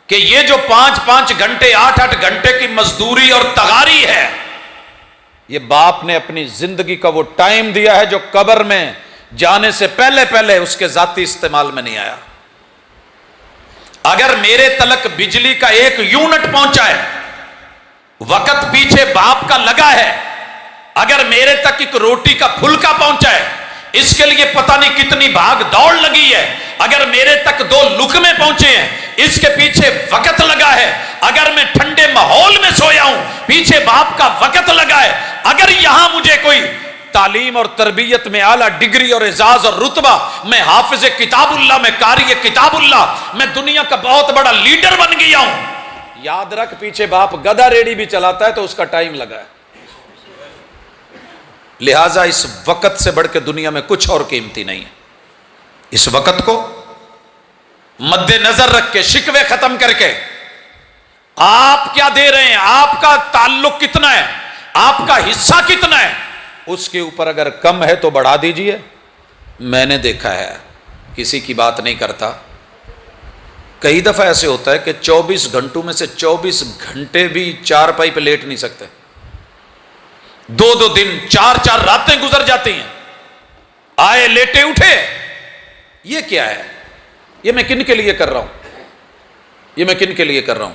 کہ یہ جو 5 گھنٹے 8 گھنٹے کی مزدوری اور تغاری ہے، یہ باپ نے اپنی زندگی کا وہ ٹائم دیا ہے جو قبر میں جانے سے پہلے اس کے ذاتی استعمال میں نہیں آیا. اگر میرے تلک بجلی کا 1 یونٹ پہنچا ہے، وقت پیچھے باپ کا لگا ہے. اگر میرے تک ایک روٹی کا پھلکا پہنچا ہے، اس کے لیے پتہ نہیں کتنی بھاگ دوڑ لگی ہے. اگر میرے تک 2 لقمے پہنچے ہیں، اس کے پیچھے وقت لگا ہے. اگر میں ٹھنڈے ماحول میں سویا ہوں، پیچھے باپ کا وقت لگا ہے. اگر یہاں مجھے کوئی تعلیم اور تربیت میں اعلیٰ ڈگری اور اعزاز اور رتبہ، میں حافظ کتاب اللہ، میں قاری کتاب اللہ، میں دنیا کا بہت بڑا لیڈر بن گیا ہوں، یاد رکھ پیچھے باپ گدا ریڑھی بھی چلاتا ہے تو اس کا ٹائم لگا ہے. لہٰذا اس وقت سے بڑھ کے دنیا میں کچھ اور قیمتی نہیں ہے. اس وقت کو مد نظر رکھ کے، شکوے ختم کر کے، آپ کیا دے رہے ہیں، آپ کا تعلق کتنا ہے، آپ کا حصہ کتنا ہے، اس کے اوپر اگر کم ہے تو بڑھا دیجئے. میں نے دیکھا ہے، کسی کی بات نہیں کرتا، کئی دفعہ ایسے ہوتا ہے کہ 24 گھنٹوں میں سے 24 گھنٹے بھی چارپائی پہ لیٹ نہیں سکتے. 2 دن 4 راتیں گزر جاتی ہیں، آئے لیٹے اٹھے. یہ کیا ہے؟ یہ میں کن کے لیے کر رہا ہوں؟ یہ میں کن کے لیے کر رہا ہوں؟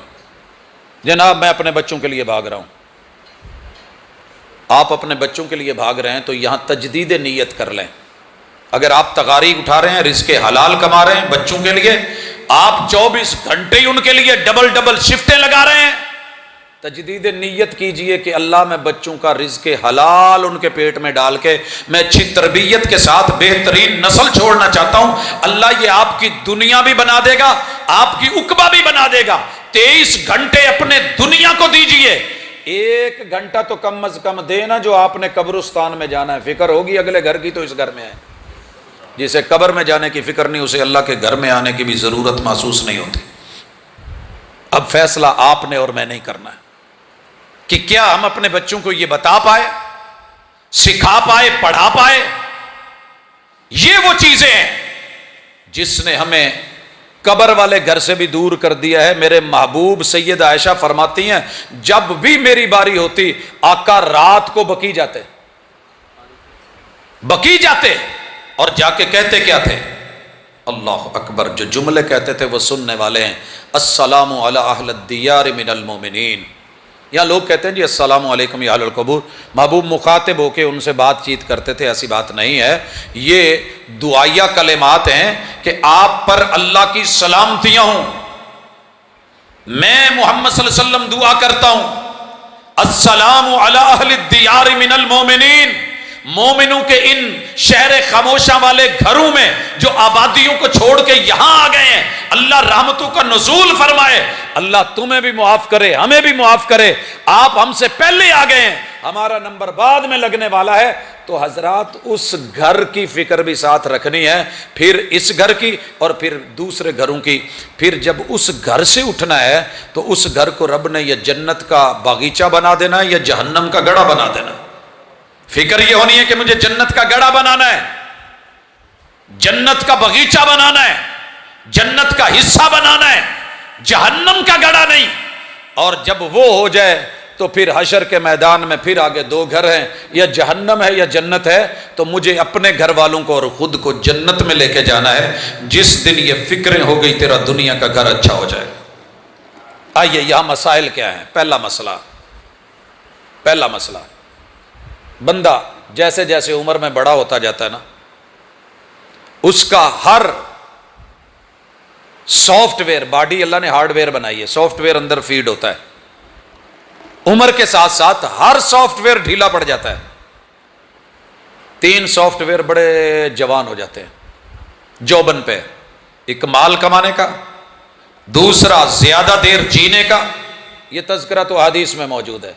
جناب میں اپنے بچوں کے لیے بھاگ رہا ہوں. آپ اپنے بچوں کے لیے بھاگ رہے ہیں تو یہاں تجدید نیت کر لیں. اگر آپ تغاری اٹھا رہے ہیں، رزق حلال کما رہے ہیں بچوں کے لیے، آپ 24 گھنٹے ہی ان کے لیے ڈبل شفٹیں لگا رہے ہیں، تجدید نیت کیجئے کہ اللہ میں بچوں کا رزق حلال ان کے پیٹ میں ڈال کے میں اچھی تربیت کے ساتھ بہترین نسل چھوڑنا چاہتا ہوں. اللہ یہ آپ کی دنیا بھی بنا دے گا، آپ کی عقبہ بھی بنا دے گا. 23 گھنٹے اپنے دنیا کو دیجئے، 1 گھنٹہ تو کم از کم دینا جو آپ نے قبرستان میں جانا ہے. فکر ہوگی اگلے گھر کی تو اس گھر میں ہے. جسے قبر میں جانے کی فکر نہیں اسے اللہ کے گھر میں آنے کی بھی ضرورت محسوس نہیں ہوتی۔ اب فیصلہ آپ نے اور میں نہیں کرنا ہے کہ کیا ہم اپنے بچوں کو یہ بتا پائے، سکھا پائے، پڑھا پائے۔ یہ وہ چیزیں ہیں جس نے ہمیں قبر والے گھر سے بھی دور کر دیا ہے۔ میرے محبوب سید عائشہ فرماتی ہیں جب بھی میری باری ہوتی آقا رات کو بقیع جاتے، بقیع جاتے اور جا کے کہتے کیا تھے؟ اللہ اکبر، جو جملے کہتے تھے وہ سننے والے ہیں، السلام علی اہل الدیار من المؤمنین۔ یہاں لوگ کہتے ہیں جی السلام علیکم یا اہل القبور، محبوب مخاطب ہو کے ان سے بات چیت کرتے تھے، ایسی بات نہیں ہے۔ یہ دعائیہ کلمات ہیں کہ آپ پر اللہ کی سلامتیاں ہوں۔ میں محمد صلی اللہ علیہ وسلم دعا کرتا ہوں السلام علی اہل الدیار من المؤمنین، مومنوں کے ان شہر خاموشاں والے گھروں میں جو آبادیوں کو چھوڑ کے یہاں آ گئے ہیں، اللہ رحمتوں کا نزول فرمائے، اللہ تمہیں بھی معاف کرے، ہمیں بھی معاف کرے۔ آپ ہم سے پہلے آ گئے ہیں، ہمارا نمبر بعد میں لگنے والا ہے۔ تو حضرات اس گھر کی فکر بھی ساتھ رکھنی ہے، پھر اس گھر کی اور پھر دوسرے گھروں کی۔ پھر جب اس گھر سے اٹھنا ہے تو اس گھر کو رب نے یا جنت کا باغیچہ بنا دینا ہے یا جہنم کا گڑھا بنا دینا ہے۔ فکر یہ ہونی ہے کہ مجھے جنت کا گڑھا بنانا ہے، جنت کا باغیچہ بنانا ہے، جنت کا حصہ بنانا ہے، جہنم کا گڑھا نہیں۔ اور جب وہ ہو جائے تو پھر حشر کے میدان میں پھر آگے دو گھر ہیں، یا جہنم ہے یا جنت ہے۔ تو مجھے اپنے گھر والوں کو اور خود کو جنت میں لے کے جانا ہے جس دن یہ فکریں ہو گئی تیرا دنیا کا گھر اچھا ہو جائے۔ آئیے یہاں مسائل کیا ہیں۔ پہلا مسئلہ بندہ جیسے جیسے عمر میں بڑا ہوتا جاتا ہے نا، اس کا ہر سافٹ ویئر، باڈی اللہ نے ہارڈ ویئر بنائی ہے، سافٹ ویئر اندر فیڈ ہوتا ہے، عمر کے ساتھ ساتھ ہر سافٹ ویئر ڈھیلا پڑ جاتا ہے۔ 3 سافٹ ویئر بڑے جوان ہو جاتے ہیں جوبن پہ، ایک مال کمانے کا، دوسرا زیادہ دیر جینے کا، یہ تذکرہ تو حدیث میں موجود ہے۔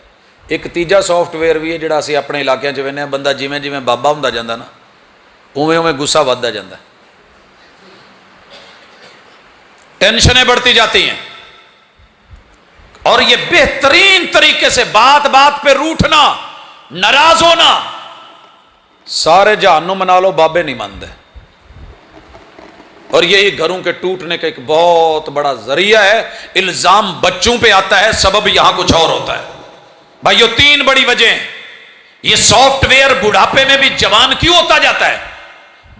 ایک تیجا سافٹ ویئر بھی ہے جڑا اسی اپنے علاقے چ وینے بندہ جویں جویں بابا ہوندا جاندا نا اوویں اوویں غصہ وددا جاندا ہے، ٹینشنیں بڑھتی جاتی ہیں۔ اور یہ بہترین طریقے سے بات بات پہ روٹھنا، ناراض ہونا، سارے جہان نو منا لو بابے نہیں مانتے۔ اور یہی گھروں کے ٹوٹنے کا ایک بہت بڑا ذریعہ ہے۔ الزام بچوں پہ آتا ہے، سبب یہاں کچھ اور ہوتا ہے۔ بھائیو 3 بڑی وجہ ہیں۔ یہ سافٹ ویئر بڑھاپے میں بھی جوان کیوں ہوتا جاتا ہے؟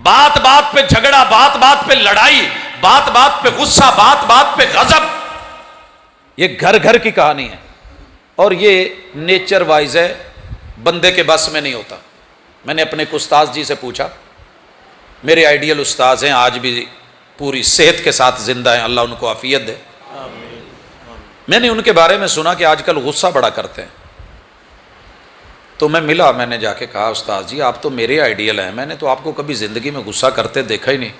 بات بات پہ جھگڑا، بات بات پہ لڑائی، بات بات پہ غصہ، بات بات پہ غضب، یہ گھر گھر کی کہانی ہے۔ اور یہ نیچر وائز ہے، بندے کے بس میں نہیں ہوتا۔ میں نے اپنے ایک استاذ جی سے پوچھا، میرے آئیڈیل استاذ ہیں، آج بھی پوری صحت کے ساتھ زندہ ہیں، اللہ ان کو عافیت دے۔ میں نے ان کے بارے میں سنا کہ آج کل غصہ بڑا کرتے ہیں۔ تو میں ملا، میں نے جا کے کہا استاد جی آپ تو میرے آئیڈیل ہیں، میں نے تو آپ کو کبھی زندگی میں غصہ کرتے دیکھا ہی نہیں۔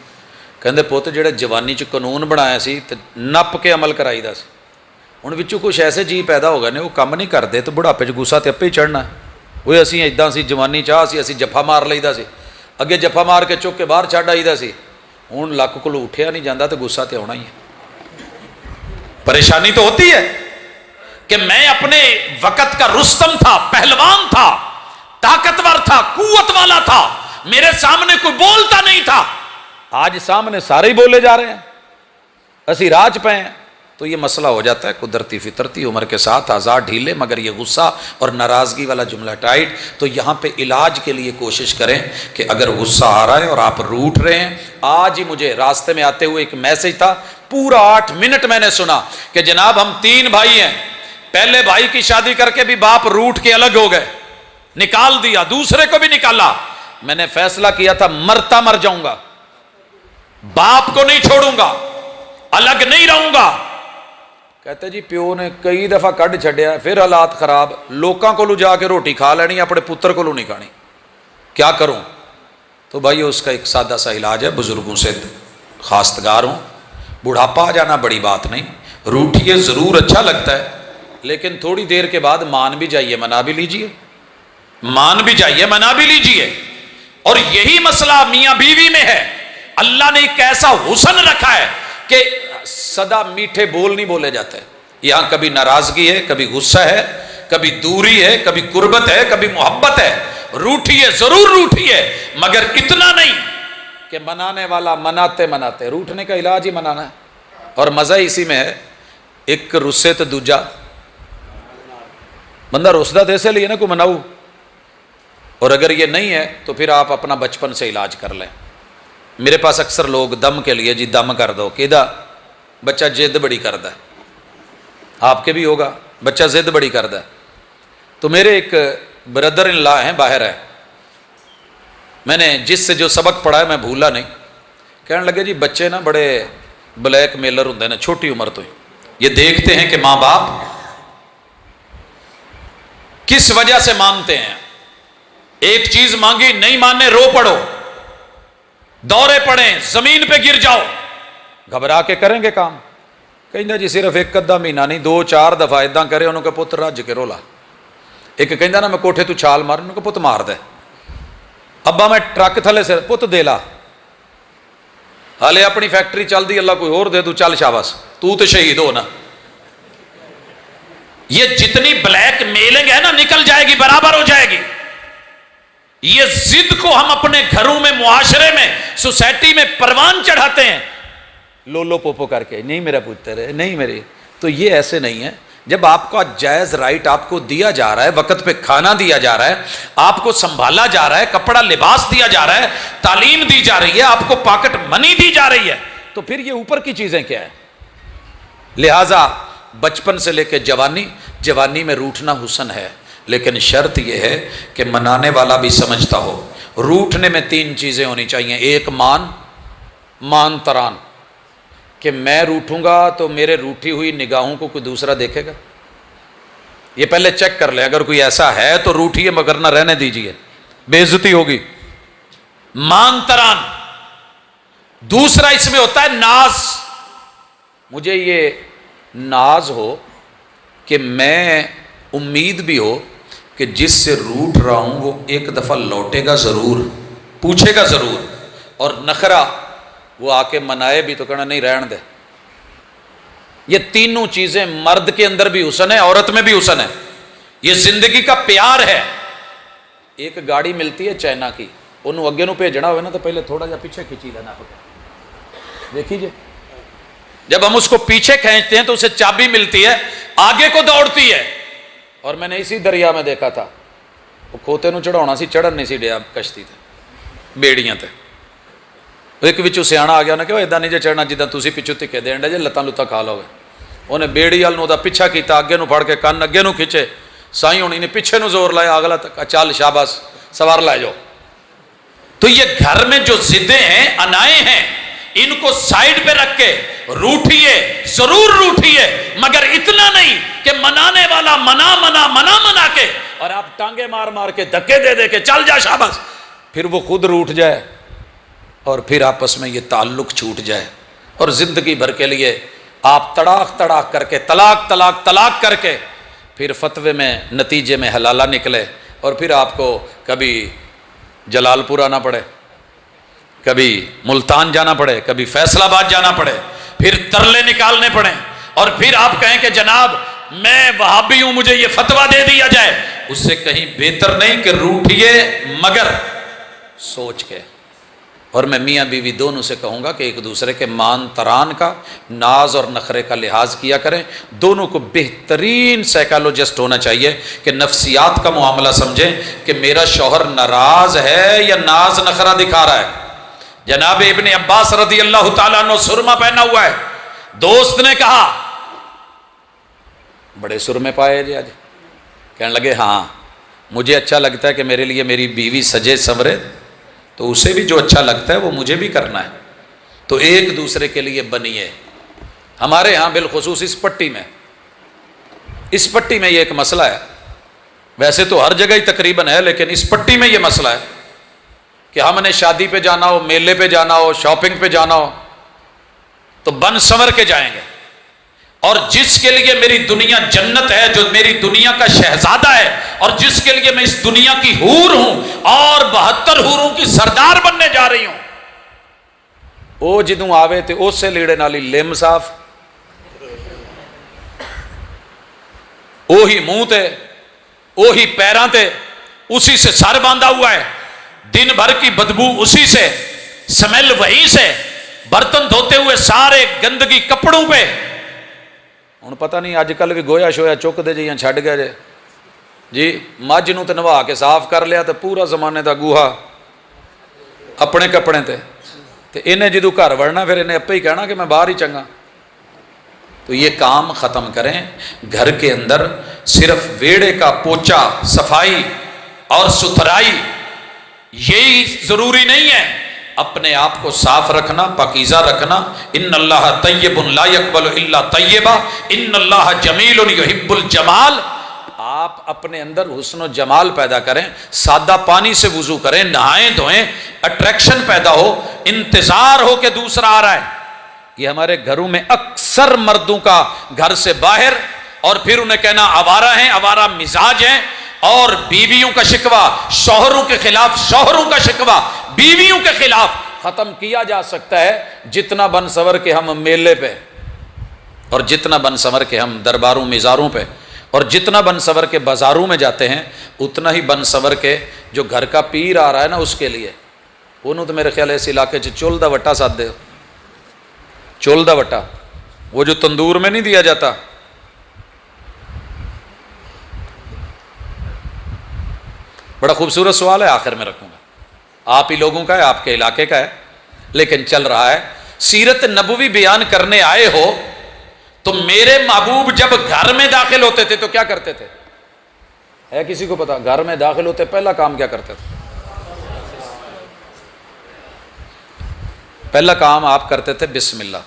کہندے پوت جڑے جوانی چ قانون بنایا سی تے نپ کے عمل کرائی دا سی، ہن وچوں کچھ ایسے جی پیدا ہو گئے نے وہ کم نہیں کرتے تو بڑھاپے چ غصہ تے اپے ہی چڑھنا ہے۔ وہ اسی ادا سی جوانی چاہ سی جفا مار لئیدا سی، اگے جفا مار کے چک کے باہر چھڈ آئیدا سی، ہن لک کولوں اٹھیا نہیں جاندا تے غصہ تے آنا ہی ہے۔ پریشانی تو ہوتی ہے کہ میں اپنے وقت کا رستم تھا، پہلوان تھا، طاقتور تھا، قوت والا تھا، میرے سامنے کوئی بولتا نہیں تھا، آج سامنے سارے ہی بولے جا رہے ہیں، اسی راج پہ ہیں۔ تو یہ مسئلہ ہو جاتا ہے قدرتی فطرتی، عمر کے ساتھ آزاد ڈھیلے، مگر یہ غصہ اور ناراضگی والا جملہ ٹائٹ۔ تو یہاں پہ علاج کے لیے کوشش کریں کہ اگر غصہ آ رہا ہے اور آپ روٹھ رہے ہیں، آج ہی مجھے راستے میں آتے ہوئے ایک میسج تھا، پورا 8 منٹ میں نے سنا کہ جناب ہم 3 بھائی ہیں، پہلے بھائی کی شادی کر کے بھی باپ روٹ کے الگ ہو گئے، نکال دیا، دوسرے کو بھی نکالا، میں نے فیصلہ کیا تھا مرتا مر جاؤں گا، باپ کو نہیں چھوڑوں گا، الگ نہیں رہوں گا۔ کہتے جی پیو نے کئی دفعہ کڈ چھڈیا، پھر حالات خراب، لوکاں کو جا کے روٹی کھا لینی، اپنے پتر کو نہیں کھانی، کیا کروں؟ تو بھائی اس کا ایک سادہ سا علاج ہے، بزرگوں سے خواستگار ہوں، بڑھاپا آ جانا بڑی بات نہیں، روٹھیے ضرور اچھا لگتا ہے، لیکن تھوڑی دیر کے بعد مان بھی جائیے، منا بھی لیجئے، مان بھی جائیے، منا بھی لیجئے۔ اور یہی مسئلہ میاں بیوی میں ہے. اللہ نے ایک ایسا حسن رکھا ہے کہ سدا میٹھے بول نہیں بولے جاتے. یہاں کبھی ناراضگی ہے، کبھی غصہ ہے، کبھی دوری ہے، کبھی قربت ہے، کبھی محبت ہے. روٹھی ہے، ضرور روٹھی ہے، مگر اتنا نہیں کہ منانے والا مناتے مناتے. روٹھنے کا علاج ہی منانا ہے، اور مزہ اسی میں ہے. ایک رسے تو دوجا بندہ رسدا دے سے لیے نا کو مناؤ. اور اگر یہ نہیں ہے تو پھر آپ اپنا بچپن سے علاج کر لیں. میرے پاس اکثر لوگ دم کے لیے جی دم کر دو کہ بچہ ضد بڑی کردا ہے. آپ کے بھی ہوگا، بچہ ضد بڑی کردا ہے. تو میرے ایک بردر ان لا ہیں، باہر ہے، میں نے جس سے جو سبق پڑھا ہے میں بھولا نہیں. کہنے لگے جی بچے نا بڑے بلیک میلر ہوندے نا چھوٹی عمر تو ہی. یہ دیکھتے ہیں کہ ماں باپ کس وجہ سے مانتے ہیں. ایک چیز مانگی نہیں ماننے، رو پڑو، دورے پڑیں، زمین پہ گر جاؤ، گھبرا کے کریں گے کام. کہنا جی صرف ایک ادھا مہینہ نہیں، 2-4 دفعہ ادھا کرے انہوں کا پت رج کے رولا. ایک کہنا نا میں کوٹھے تو چھال مار، انہوں کا پت مار دے. ابا میں ٹرک تھلے سے پت دے لا، حالے اپنی فیکٹری چل دی، اللہ کوئی اور دے دو، چل شاباش تو شہید ہو نا. یہ جتنی بلیک میلنگ ہے نا نکل جائے گی، برابر ہو جائے گی. یہ ضد کو ہم اپنے گھروں میں، معاشرے میں، سوسائٹی میں پروان چڑھاتے ہیں لولو پوپو کر کے. نہیں میرا پتر ہے، نہیں میری. تو یہ ایسے نہیں ہے. جب آپ کا جائز رائٹ آپ کو دیا جا رہا ہے، وقت پہ کھانا دیا جا رہا ہے، آپ کو سنبھالا جا رہا ہے، کپڑا لباس دیا جا رہا ہے، تعلیم دی جا رہی ہے، آپ کو پاکٹ منی دی جا رہی ہے، تو پھر یہ اوپر کی چیزیں کیا ہے؟ لہذا بچپن سے لے کے جوانی میں روٹھنا حسن ہے، لیکن شرط یہ ہے کہ منانے والا بھی سمجھتا ہو. روٹھنے میں 3 چیزیں ہونی چاہیے. ایک مان تران، کہ میں روٹھوں گا تو میرے روٹھی ہوئی نگاہوں کو کوئی دوسرا دیکھے گا. یہ پہلے چیک کر لیں، اگر کوئی ایسا ہے تو روٹھیے مگر نہ رہنے دیجئے، بے عزتی ہوگی. مان تران. دوسرا اس میں ہوتا ہے ناز. مجھے یہ ناز ہو کہ میں امید بھی ہو کہ جس سے روٹھ رہا ہوں وہ ایک دفعہ لوٹے گا ضرور، پوچھے گا ضرور. اور نخرا وہ آ کے منائے بھی تو کہنا نہیں رہن دے. یہ تینوں چیزیں مرد کے اندر بھی حسن ہے، عورت میں بھی حسن ہے. یہ زندگی کا پیار ہے. ایک گاڑی ملتی ہے چائنا کی، انہوں اگے نو بھیجنا ہوئے نا تو پہلے تھوڑا جا پیچھے کھینچی لینا پڑتا. دیکھیے جی، جب ہم اس کو پیچھے کھینچتے ہیں تو اسے چابی ملتی ہے، آگے کو دوڑتی ہے. اور میں نے اسی دریا میں دیکھا تھا، وہ کھوتے نو چڑھانا سی، چڑھن نہیں سی ڈیا کشتی تے، بیڑیاں تے. ایک وچوں سیاح آ گیا نا کہ وہ ادا نہیں جے چڑھنا جداں تسی پیچھوں دھکے دین ڈے جے لتاں لتاں کھا لو گے. انہیں بیڑی وال نو دا پیچھا کیتا، اگے نو پھڑ کے کن اگے نو کھچے، سائیں ہونی نے پیچھے نو زور لایا، اگلا تک چل شاباش سوار لے جاؤ. تو یہ گھر میں جو ضدیں ہیں، انائیں ہیں، ان کو سائیڈ پہ رکھ کے روٹھیے، ضرور روٹھیے، مگر اتنا نہیں کہ منانے والا منا کے اور آپ ٹانگے مار مار کے دھکے دے دے کے چل جا شاباش، پھر وہ خود روٹھ جائے اور پھر آپس میں یہ تعلق چھوٹ جائے اور زندگی بھر کے لیے آپ تڑاک کر کے طلاق کر کے پھر فتوے میں نتیجے میں حلالہ نکلے اور پھر آپ کو کبھی جلال پور آنا پڑے، کبھی ملتان جانا پڑے، کبھی فیصل آباد جانا پڑے، پھر ترلے نکالنے پڑیں اور پھر آپ کہیں کہ جناب میں وہابی ہوں مجھے یہ فتویٰ دے دیا جائے. اس سے کہیں بہتر نہیں کہ روٹھیے مگر سوچ کے. اور میں میاں بیوی دونوں سے کہوں گا کہ ایک دوسرے کے مان تران کا، ناز اور نخرے کا لحاظ کیا کریں. دونوں کو بہترین سائیکالوجسٹ ہونا چاہیے کہ نفسیات کا معاملہ سمجھیں کہ میرا شوہر ناراض ہے یا ناز نخرہ دکھا رہا ہے. جناب ابن عباس رضی اللہ تعالیٰ عنہ سرما پہنا ہوا ہے، دوست نے کہا بڑے سرمے پائے جی آج. کہنے لگے ہاں مجھے اچھا لگتا ہے کہ میرے لیے میری بیوی سجے سنورے، تو اسے بھی جو اچھا لگتا ہے وہ مجھے بھی کرنا ہے. تو ایک دوسرے کے لیے بنیے. ہمارے ہاں بالخصوص اس پٹی میں یہ ایک مسئلہ ہے، ویسے تو ہر جگہ ہی تقریباً ہے، لیکن اس پٹی میں یہ مسئلہ ہے کہ ہم نے شادی پہ جانا ہو، میلے پہ جانا ہو، شاپنگ پہ جانا ہو تو بن سنور کے جائیں گے. اور جس کے لیے میری دنیا جنت ہے، جو میری دنیا کا شہزادہ ہے، اور جس کے لیے میں اس دنیا کی حور ہوں اور 72 حوروں کی سردار بننے جا رہی ہوں، وہ جدوں آوے تے اس سے لیڑے نالی لم صاف، وہی منہ تے، وہی پیراں تے، اسی سے سر باندھا ہوا ہے، دن بھر کی بدبو اسی سے، سمیل وہیں سے، برتن دھوتے ہوئے سارے گندگی کپڑوں پہ۔ ہن پتہ نہیں اج کل بھی گویا شویا چک دے جی چھڈ گئے جی، مجھ نوں تے نوا کے صاف کر لیا تے پورا زمانے دا گوہا اپنے کپڑے تے انہیں جدوں گھر وڑنا پھر انہیں اپے ہی کہنا کہ میں باہر ہی چنگا۔ تو یہ کام ختم کریں، گھر کے اندر صرف ویڑے کا پوچا، صفائی اور ستھرائی یہی ضروری نہیں ہے، اپنے آپ کو صاف رکھنا، پاکیزہ رکھنا۔ ان اللہ طیب لا یقبل الا طیبا، ان اللہ جمیل یحب الجمال۔ آپ اپنے اندر حسن و جمال پیدا کریں، سادہ پانی سے وضو کریں، نہائیں دھوئیں، اٹریکشن پیدا ہو، انتظار ہو کہ دوسرا آ رہا ہے۔ یہ ہمارے گھروں میں اکثر مردوں کا گھر سے باہر، اور پھر انہیں کہنا آوارہ ہیں، آوارہ مزاج ہیں، اور بیویوں کا شکوہ شوہروں کے خلاف، شوہروں کا شکوہ بیویوں کے خلاف ختم کیا جا سکتا ہے جتنا بن سور کے ہم میلے پہ، اور جتنا بن سور کے ہم درباروں مزاروں پہ، اور جتنا بن سور کے بازاروں میں جاتے ہیں، اتنا ہی بن سور کے جو گھر کا پیر آ رہا ہے نا اس کے لیے، انہوں تو میرے خیال ہے اس علاقے چول دا وٹا ساتھ دے، چول دا وٹا، وہ جو تندور میں نہیں دیا جاتا۔ بڑا خوبصورت سوال ہے، آخر میں رکھوں گا، آپ ہی لوگوں کا ہے، آپ کے علاقے کا ہے، لیکن چل رہا ہے۔ سیرت نبوی بیان کرنے آئے ہو تو میرے محبوب جب گھر میں داخل ہوتے تھے تو کیا کرتے تھے؟ ہے کسی کو پتا؟ گھر میں داخل ہوتے پہلا کام کیا کرتے تھے؟ پہلا کام آپ کرتے تھے بسم اللہ،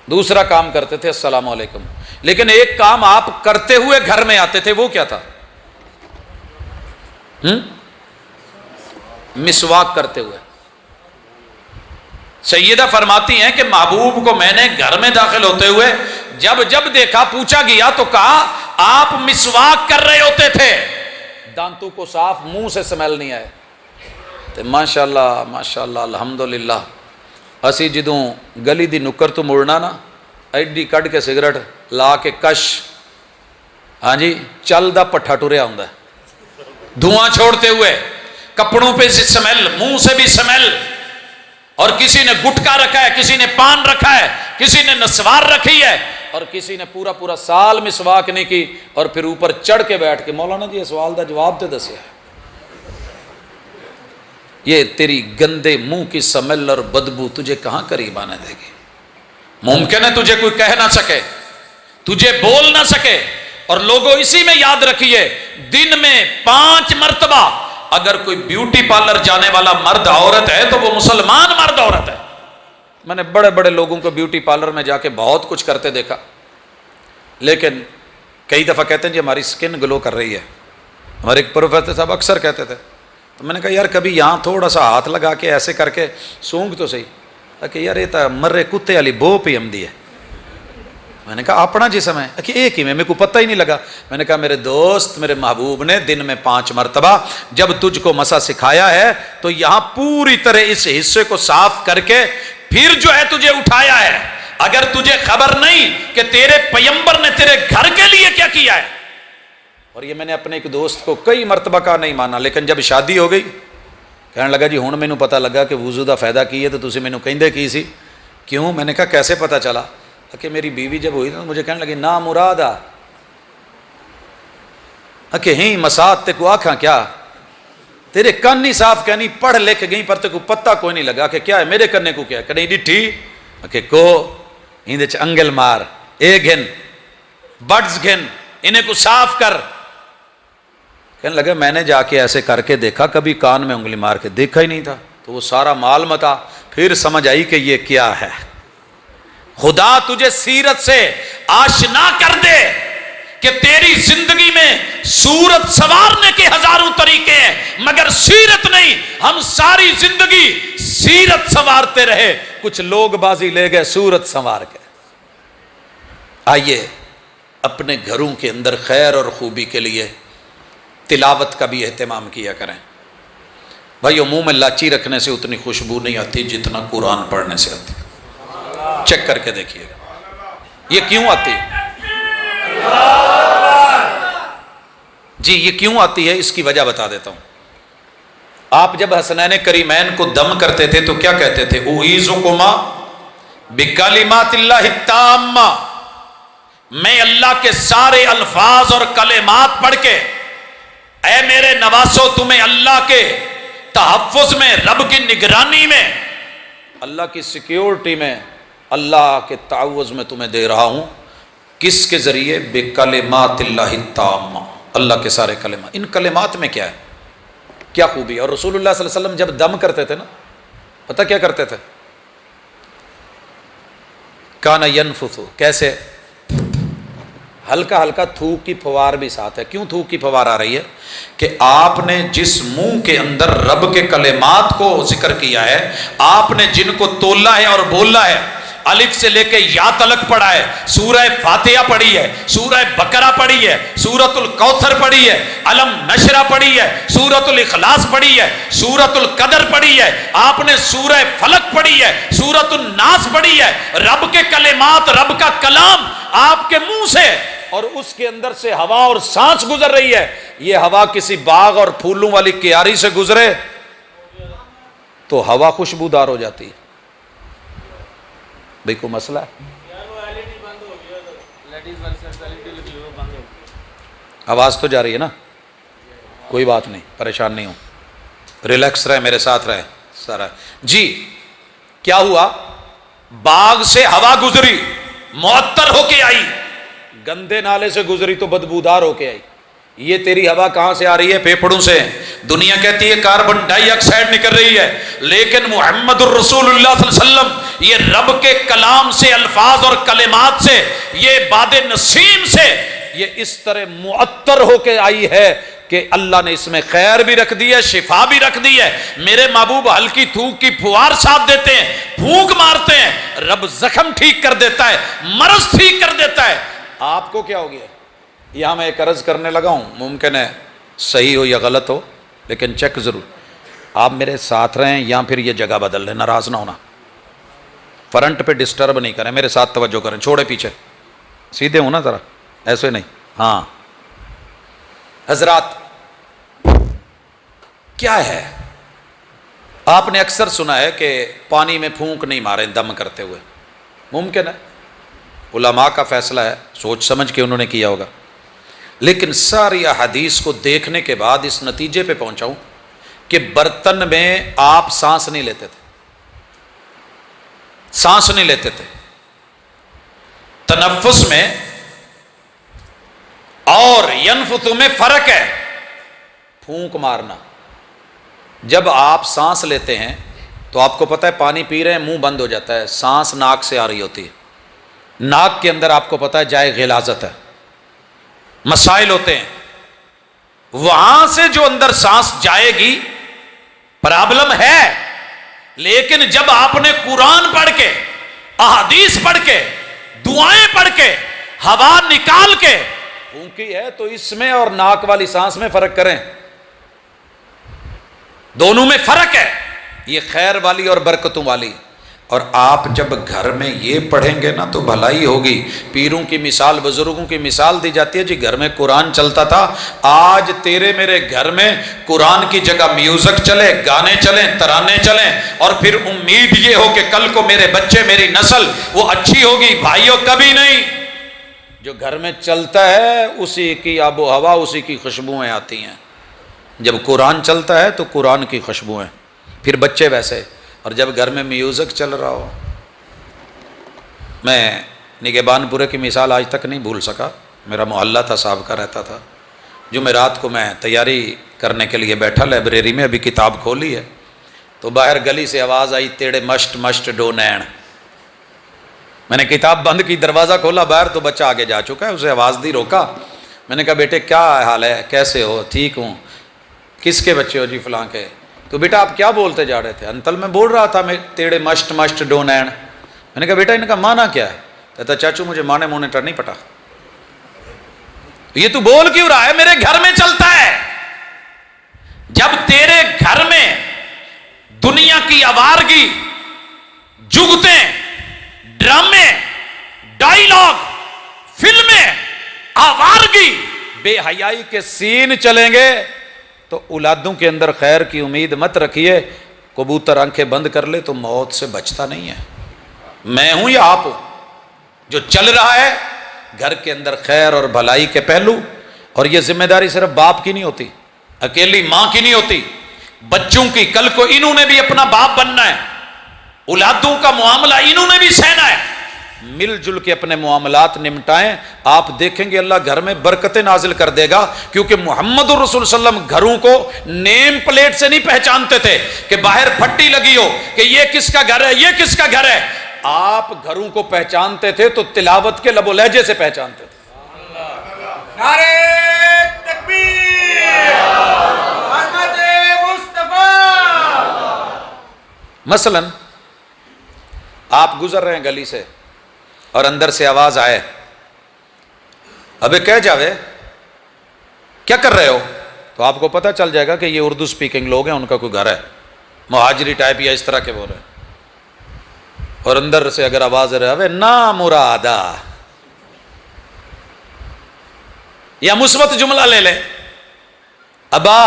دوسرا کام کرتے تھے السلام علیکم، لیکن ایک کام آپ کرتے ہوئے گھر میں آتے تھے، وہ کیا تھا؟ مسواک کرتے ہوئے۔ سیدہ فرماتی ہیں کہ محبوب کو میں نے گھر میں داخل ہوتے ہوئے جب دیکھا، پوچھا گیا تو کہا آپ مسواک کر رہے ہوتے تھے، دانتوں کو صاف، منہ سے سمیل نہیں آئے۔ تو ماشاءاللہ ماشاءاللہ الحمدللہ، اسی جدوں گلی دی نکر تو مڑنا نا، ایڈی کڈ کے سگریٹ لا کے کش، ہاں جی، چل دا پٹھا ٹریا ہوندا ہے، دھواں چھوڑتے ہوئے، کپڑوں پہ سے سمیل، منہ سے بھی سمیل، اور کسی نے گٹکا رکھا ہے، کسی نے پان رکھا ہے، کسی نے نسوار رکھی ہے، اور کسی نے پورا سال مسواک نہیں کی، اور پھر اوپر چڑھ کے بیٹھ کے مولانا جی سوال دا جواب تے دسیا ہے۔ یہ تیری گندے منہ کی سمیل اور بدبو تجھے کہاں قریب آنے دے گی؟ ممکن ہے تجھے کوئی کہہ نہ سکے، تجھے بول نہ سکے، اور لوگوں اسی میں یاد رکھیے، دن میں 5 مرتبہ اگر کوئی بیوٹی پارلر جانے والا مرد عورت ہے تو وہ مسلمان مرد عورت ہے۔ میں نے بڑے بڑے لوگوں کو بیوٹی پارلر میں جا کے بہت کچھ کرتے دیکھا، لیکن کئی دفعہ کہتے ہیں جی ہماری سکن گلو کر رہی ہے، ہمارے ایک پروفیسر صاحب اکثر کہتے تھے، تو میں نے کہا یار کبھی یہاں تھوڑا سا ہاتھ لگا کے ایسے کر کے سونگ تو صحیح، کہ یار یہ تو مرے کتے والی بو پی آمدی ہے۔ میں نے کہا اپنا جسم ہے کہ ایک ہی میں، میرے کو پتہ ہی نہیں لگا۔ میں نے کہا میرے دوست، میرے محبوب نے دن میں 5 مرتبہ جب تجھ کو مسا سکھایا ہے تو یہاں پوری طرح اس حصے کو صاف کر کے پھر جو ہے تجھے اٹھایا ہے۔ اگر تجھے خبر نہیں کہ تیرے پیغمبر نے تیرے گھر کے لیے کیا کیا ہے، اور یہ میں نے اپنے ایک دوست کو کئی مرتبہ کہا، نہیں مانا، لیکن جب شادی ہو گئی کہنے لگا جی ہوں مینوں پتہ لگا کہ وضو دا فائدہ کی ہے، تو تسی مینوں کہندے کی سی؟ کیوں؟ میں نے کہا کیسے پتہ چلا؟ کہ میری بیوی جب ہوئی تو مجھے کہنے لگی نا مرادہ، کہ ہی مسات تے کو آکھاں کیا، تیرے کن نہیں صاف کہنی، پڑھ لکھ گئی پر تے کو پتہ کوئی نہیں لگا کہ کیا ہے، میرے کنے کو کیا ہے، کہ نہیں ڈٹھی، کہ کو ہندے چ انگل مار، اے گھن بڈز گھن، انہیں کو صاف کر۔ کہنے لگا میں نے جا کے ایسے کر کے دیکھا، کبھی کان میں انگلی مار کے دیکھا ہی نہیں تھا، تو وہ سارا مال متا، پھر سمجھ آئی کہ یہ کیا ہے۔ خدا تجھے سیرت سے آشنا کر دے کہ تیری زندگی میں صورت سنوارنے کے ہزاروں طریقے ہیں مگر سیرت نہیں۔ ہم ساری زندگی سیرت سنوارتے رہے، کچھ لوگ بازی لے گئے صورت سنوار کے۔ آئیے اپنے گھروں کے اندر خیر اور خوبی کے لیے تلاوت کا بھی اہتمام کیا کریں. بھائی منہ میں لاچی رکھنے سے اتنی خوشبو نہیں آتی جتنا قرآن پڑھنے سے آتی. چیک کر کے دیکھیے یہ کیوں آتی ہے. جی یہ کیوں آتی ہے، اس کی وجہ بتا دیتا ہوں. آپ جب حسنین کریمین کو دم کرتے تھے تو کیا کہتے تھے؟ اعیذکما بکلمات اللہ التامہ، میں اللہ کے سارے الفاظ اور کلمات پڑھ کے اے میرے نواسو تمہیں اللہ کے تحفظ میں، رب کی نگرانی میں، اللہ کی سیکیورٹی میں، اللہ کے تعوذ میں تمہیں دے رہا ہوں. کس کے ذریعے؟ بکلمات اللہ التامہ، اللہ کے سارے کلمات. ان کلمات میں کیا ہے، کیا خوبی ہے؟ اور رسول اللہ صلی اللہ علیہ وسلم جب دم کرتے تھے نا، پتہ کیا کرتے تھے؟ کانا ینفث، کیسے؟ ہلکا ہلکا تھوک کی فوار بھی ساتھ ہے. کیوں تھوک کی فوار آ رہی ہے؟ کہ آپ نے جس منہ کے اندر رب کے کلمات کو ذکر کیا ہے، آپ نے جن کو تولا ہے اور بولا ہے، الف سے لے کے یا تلک پڑھا ہے، سورہ فاتحہ پڑھی ہے، سورہ بقرہ پڑھی ہے، سورۃ الکوثر پڑھی ہے، علم نشرہ پڑھی ہے، سورۃ الاخلاص پڑھی ہے، سورۃ القدر پڑھی ہے، آپ نے سورہ فلق پڑھی ہے، سورۃ الناس پڑھی ہے. رب کے کلمات، رب کا کلام آپ کے منہ سے، اور اس کے اندر سے ہوا اور سانس گزر رہی ہے. یہ ہوا کسی باغ اور پھولوں والی کیاری سے گزرے تو ہوا خوشبودار ہو جاتی ہے. بھئی کوئی مسئلہ ہے؟ آواز تو جا رہی ہے نا، کوئی بات نہیں، پریشان نہیں ہوں، ریلیکس رہے، میرے ساتھ رہے سارا. جی کیا ہوا؟ باغ سے ہوا گزری، معطر ہو کے آئی، گندے نالے سے گزری تو بدبودار ہو کے آئی. یہ تیری ہوا کہاں سے آ رہی ہے؟ پھیپھڑوں سے. دنیا کہتی ہے کاربن ڈائی آکسائڈ نکل رہی ہے، لیکن محمد الرسول اللہ صلی اللہ علیہ وسلم یہ رب کے کلام سے، الفاظ اور کلمات سے، یہ باد نسیم سے یہ اس طرح معطر ہو کے آئی ہے کہ اللہ نے اس میں خیر بھی رکھ دی ہے، شفا بھی رکھ دی ہے. میرے محبوب ہلکی تھوک کی پھوار ساتھ دیتے ہیں، پھونک مارتے ہیں، رب زخم ٹھیک کر دیتا ہے، مرض ٹھیک کر دیتا ہے. آپ کو کیا ہو گیا؟ یہاں میں ایک عرض کرنے لگا ہوں، ممکن ہے صحیح ہو یا غلط ہو، لیکن چیک ضرور. آپ میرے ساتھ رہیں یا پھر یہ جگہ بدل لیں، ناراض نہ ہونا. فرنٹ پہ ڈسٹرب نہیں کریں، میرے ساتھ توجہ کریں، چھوڑے پیچھے، سیدھے ہوں نا ذرا، ایسے نہیں. ہاں حضرات، کیا ہے؟ آپ نے اکثر سنا ہے کہ پانی میں پھونک نہیں مارے دم کرتے ہوئے. ممکن ہے، علماء کا فیصلہ ہے، سوچ سمجھ کے انہوں نے کیا ہوگا. لیکن ساری احادیث کو دیکھنے کے بعد اس نتیجے پہ پہنچا ہوں کہ برتن میں آپ سانس نہیں لیتے تھے، سانس نہیں لیتے تھے. تنفس میں اور ینفث میں فرق ہے. پھونک مارنا، جب آپ سانس لیتے ہیں تو آپ کو پتہ ہے پانی پی رہے ہیں، منہ بند ہو جاتا ہے، سانس ناک سے آ رہی ہوتی ہے. ناک کے اندر آپ کو پتہ ہے جائے غلاظت ہے، مسائل ہوتے ہیں. وہاں سے جو اندر سانس جائے گی پرابلم ہے. لیکن جب آپ نے قرآن پڑھ کے، احادیث پڑھ کے، دعائیں پڑھ کے، ہوا نکال کے پھونکی ہے تو اس میں اور ناک والی سانس میں فرق کریں، دونوں میں فرق ہے. یہ خیر والی اور برکتوں والی. اور آپ جب گھر میں یہ پڑھیں گے نا تو بھلائی ہوگی. پیروں کی مثال، بزرگوں کی مثال دی جاتی ہے، جی گھر میں قرآن چلتا تھا، آج تیرے میرے گھر میں قرآن کی جگہ میوزک چلے، گانے چلیں، ترانے چلیں، اور پھر امید یہ ہو کہ کل کو میرے بچے، میری نسل وہ اچھی ہوگی. بھائیوں کبھی نہیں. جو گھر میں چلتا ہے اسی کی آب و ہوا، اسی کی خوشبوئیں آتی ہیں. جب قرآن چلتا ہے تو قرآن کی خوشبوئیں، پھر بچے ویسے. اور جب گھر میں میوزک چل رہا ہو، میں نگہبان پورے کی مثال آج تک نہیں بھول سکا. میرا محلہ تھا، صاحب کا رہتا تھا. جمعرات کو میں تیاری کرنے کے لیے بیٹھا لائبریری میں، ابھی کتاب کھولی ہے تو باہر گلی سے آواز آئی، تیڑے مشٹ مشٹ ڈو نین. میں نے کتاب بند کی، دروازہ کھولا باہر تو بچہ آگے جا چکا ہے، اسے آواز دی، روکا. میں نے کہا بیٹے کیا حال ہے، کیسے ہو؟ ٹھیک ہوں. کس کے بچے ہو؟ جی فلاں کے. تو بیٹا آپ کیا بولتے جا رہے تھے؟ انتل میں بول رہا تھا میں تیڑے مشٹ مشٹ ڈو نین. میں نے کہا بیٹا ان کا معنی کیا ہے؟ کہتا چاچو مجھے مانے مونیٹر نہیں پتا. یہ تو بول کیوں رہا ہے؟ میرے گھر میں چلتا ہے. جب تیرے گھر میں دنیا کی آوارگی، جگتیں، ڈرامے، ڈائیلاگ، فلمیں، آوارگی، بے حیائی کے سین چلیں گے تو اولادوں کے اندر خیر کی امید مت رکھیے. کبوتر آنکھیں بند کر لے تو موت سے بچتا نہیں ہے. میں ہوں یا آپ ہوں، جو چل رہا ہے گھر کے اندر خیر اور بھلائی کے پہلو. اور یہ ذمہ داری صرف باپ کی نہیں ہوتی، اکیلی ماں کی نہیں ہوتی، بچوں کی. کل کو انہوں نے بھی اپنا باپ بننا ہے، اولادوں کا معاملہ انہوں نے بھی سہنا ہے. مل جل کے اپنے معاملات نمٹائیں. آپ دیکھیں گے اللہ گھر میں برکتیں نازل کر دے گا. کیونکہ محمد الرسول صلی اللہ علیہ وسلم گھروں کو نیم پلیٹ سے نہیں پہچانتے تھے کہ باہر پھٹی لگی ہو کہ یہ کس کا گھر ہے، یہ کس کا گھر ہے. آپ گھروں کو پہچانتے تھے تو تلاوت کے لب و لہجے سے پہچانتے تھے. نعرہ تکبیر، محمد مصطفیٰ. مثلا آپ گزر رہے ہیں گلی سے اور اندر سے آواز آئے ابے کہہ جاوے کیا کر رہے ہو، تو آپ کو پتہ چل جائے گا کہ یہ اردو سپیکنگ لوگ ہیں، ان کا کوئی گھر ہے، مہاجری ٹائپ یا اس طرح کے بول رہے ہیں. اور اندر سے اگر آواز رہے ابے نا مرادا، یا مثبت جملہ لے لے، ابا،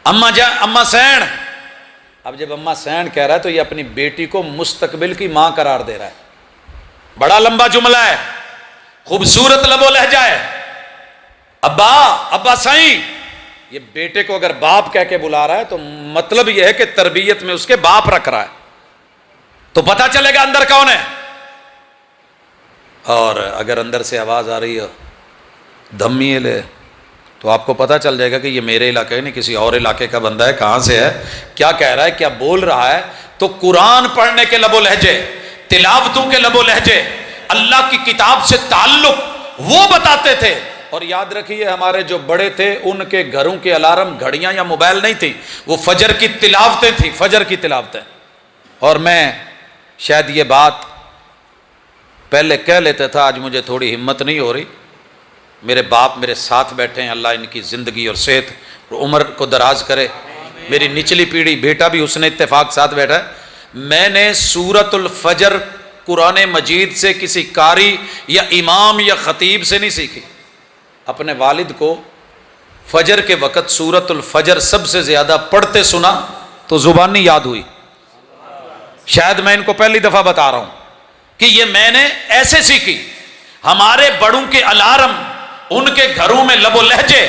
اما اما سین. اب جب اما سین کہہ رہا ہے تو یہ اپنی بیٹی کو مستقبل کی ماں قرار دے رہا ہے. بڑا لمبا جملہ ہے، خوبصورت لب و لہجہ ہے. ابا، ابا سائیں. یہ بیٹے کو اگر باپ کہہ کے بلا رہا ہے تو مطلب یہ ہے کہ تربیت میں اس کے باپ رکھ رہا ہے، تو پتہ چلے گا اندر کون ہے. اور اگر اندر سے آواز آ رہی ہے دھمی لے، تو آپ کو پتہ چل جائے گا کہ یہ میرے علاقے نہیں کسی اور علاقے کا بندہ ہے. کہاں سے ہے، کیا کہہ رہا ہے، کیا بول رہا ہے. تو قرآن پڑھنے کے لب و لہجے، تلاوتوں کے لب و لہجے، اللہ کی کتاب سے تعلق وہ بتاتے تھے. اور یاد رکھیے ہمارے جو بڑے تھے ان کے گھروں کے الارم گھڑیاں یا موبائل نہیں تھی، وہ فجر کی تلاوتیں تھیں، فجر کی تلاوتیں. اور میں شاید یہ بات پہلے کہہ لیتا تھا، آج مجھے تھوڑی ہمت نہیں ہو رہی. میرے باپ میرے ساتھ بیٹھے ہیں، اللہ ان کی زندگی اور صحت اور عمر کو دراز کرے. میری نچلی پیڑھی بیٹا بھی اس نے اتفاق ساتھ بیٹھا ہے. میں نے سورۃ الفجر قرآن مجید سے کسی قاری یا امام یا خطیب سے نہیں سیکھی. اپنے والد کو فجر کے وقت سورۃ الفجر سب سے زیادہ پڑھتے سنا تو زبانی یاد ہوئی. شاید میں ان کو پہلی دفعہ بتا رہا ہوں کہ یہ میں نے ایسے سیکھی. ہمارے بڑوں کے الارم، ان کے گھروں میں لب و لہجے،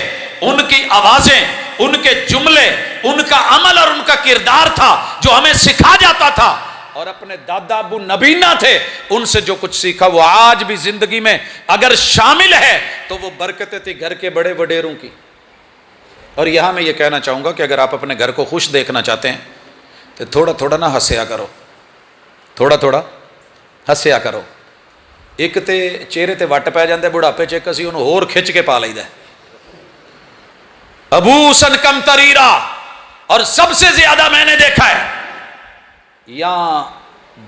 ان کی آوازیں، ان کے جملے، ان کا عمل اور ان کا کردار تھا جو ہمیں سکھا جاتا تھا. اور اپنے دادا ابو نبینا تھے، ان سے جو کچھ سیکھا وہ آج بھی زندگی میں اگر شامل ہے تو وہ برکتیں تھی گھر کے بڑے وڈیروں کی. اور یہاں میں یہ کہنا چاہوں گا کہ اگر آپ اپنے گھر کو خوش دیکھنا چاہتے ہیں تو تھوڑا تھوڑا نہ ہنسیا کرو، تھوڑا تھوڑا ہنسیا کرو. ایک تے چہرے تے وٹ پی جاندے بڑھاپے چ، اسی انہوں ہور کھچ کے پا لਈدا. ابوسن کم تریرا. اور سب سے زیادہ میں نے دیکھا ہے یا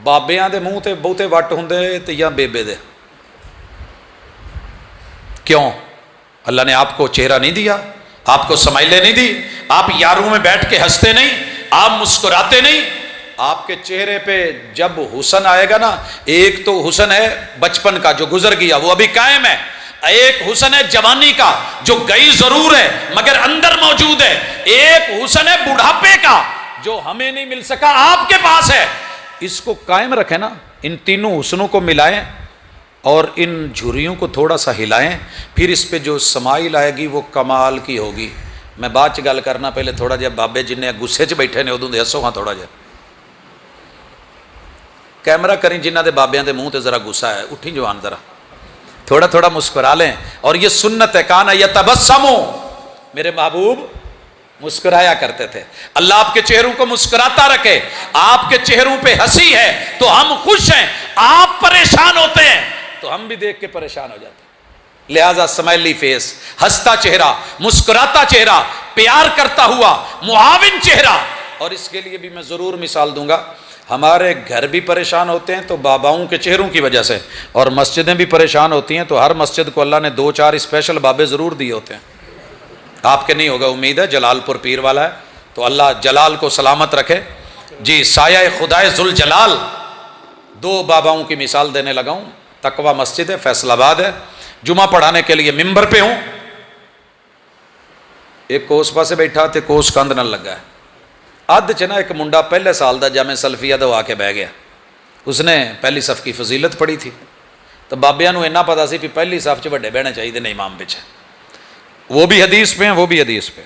بابیاں دے منہ تے بہتے وٹ ہوندے تے یا بیبے دے. کیوں؟ اللہ نے آپ کو چہرہ نہیں دیا، آپ کو سمائلیں نہیں دی، آپ یاروں میں بیٹھ کے ہنستے نہیں، آپ مسکراتے نہیں. آپ کے چہرے پہ جب حسن آئے گا نا، ایک تو حسن ہے بچپن کا جو گزر گیا وہ ابھی قائم ہے، ایک حسن ہے جوانی کا جو گئی ضرور ہے مگر اندر موجود ہے، ایک حسن ہے بڑھاپے کا جو ہمیں نہیں مل سکا آپ کے پاس ہے. اس کو قائم رکھیں نا، ان تینوں حسنوں کو ملائیں اور ان جھریوں کو تھوڑا سا ہلائیں، پھر اس پہ جو سمائل آئے گی وہ کمال کی ہوگی. میں بعد چ گل کرنا، پہلے تھوڑا جہا بابے جنہیں غصے چ بیٹھے نے ادوں دے ہسو ہاں. تھوڑا جہا کیمرہ کریں جنہ دے بابیاں دے منہ تے ذرا غصہ ہے، اٹھی جوان ذرا تھوڑا تھوڑا مسکرا لیں. اور یہ سنت ہے، کانا یتبسمو، میرے محبوب مسکرایا کرتے تھے. اللہ آپ کے چہروں کو مسکراتا رکھے. آپ کے چہروں پہ ہنسی ہے تو ہم خوش ہیں، آپ پریشان ہوتے ہیں تو ہم بھی دیکھ کے پریشان ہو جاتے ہیں. لہذا سمائلی فیس، ہنستا چہرہ، مسکراتا چہرہ، پیار کرتا ہوا معاون چہرہ، اور اس کے لیے بھی میں ضرور مثال دوں گا. ہمارے گھر بھی پریشان ہوتے ہیں تو باباؤں کے چہروں کی وجہ سے، اور مسجدیں بھی پریشان ہوتی ہیں تو ہر مسجد کو اللہ نے 2-4 اسپیشل بابے ضرور دیے ہوتے ہیں. آپ کے نہیں ہوگا امید ہے، جلال پور پیر والا ہے تو اللہ جلال کو سلامت رکھے. جی سایہ خدائے ذوالجلال 2 باباؤں کی مثال دینے لگا ہوں. تقوی مسجد ہے، فیصل آباد ہے، جمعہ پڑھانے کے لیے ممبر پہ ہوں. ایک کوس پاسے بیٹھا تے کوس کندھ نہ لگا ہے. اد چ نا ایک منڈا پہلے سال دا جامع سلفیہ دا آ کے بہ گیا. اس نے پہلی صف کی فضیلت پڑھی تھی تو بابیاں نو اینا پتا سی کہ پہلی صف چ بڑے بہنے چاہیے نہیں امام پیچھے. وہ بھی حدیث پہ ہیں، وہ بھی حدیث پہ.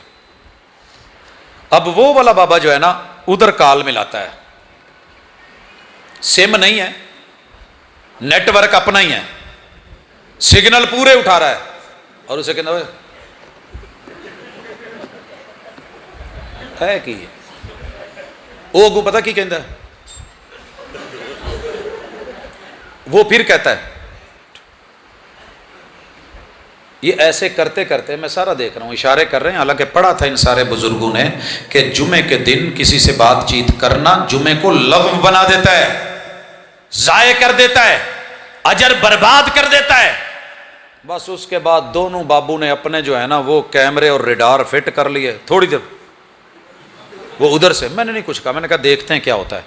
اب وہ والا بابا جو ہے نا ادھر کال ملاتا ہے، سم نہیں ہے، نیٹ ورک اپنا ہی ہے، سگنل پورے اٹھا رہا ہے اور اسے کہنا ہے کی وہ اگوں پتا کی کہندا ہے. وہ پھر کہتا ہے یہ ایسے کرتے کرتے میں سارا دیکھ رہا ہوں، اشارے کر رہے ہیں، حالانکہ پڑھا تھا ان سارے بزرگوں نے کہ جمعے کے دن کسی سے بات چیت کرنا جمعے کو لغو بنا دیتا ہے، ضائع کر دیتا ہے، اجر برباد کر دیتا ہے. بس اس کے بعد دونوں بابو نے اپنے جو ہے نا وہ کیمرے اور ریڈار فٹ کر لیے. تھوڑی دیر وہ ادھر سے، میں نے نہیں کچھ کہا، میں نے کہا دیکھتے ہیں کیا ہوتا ہے.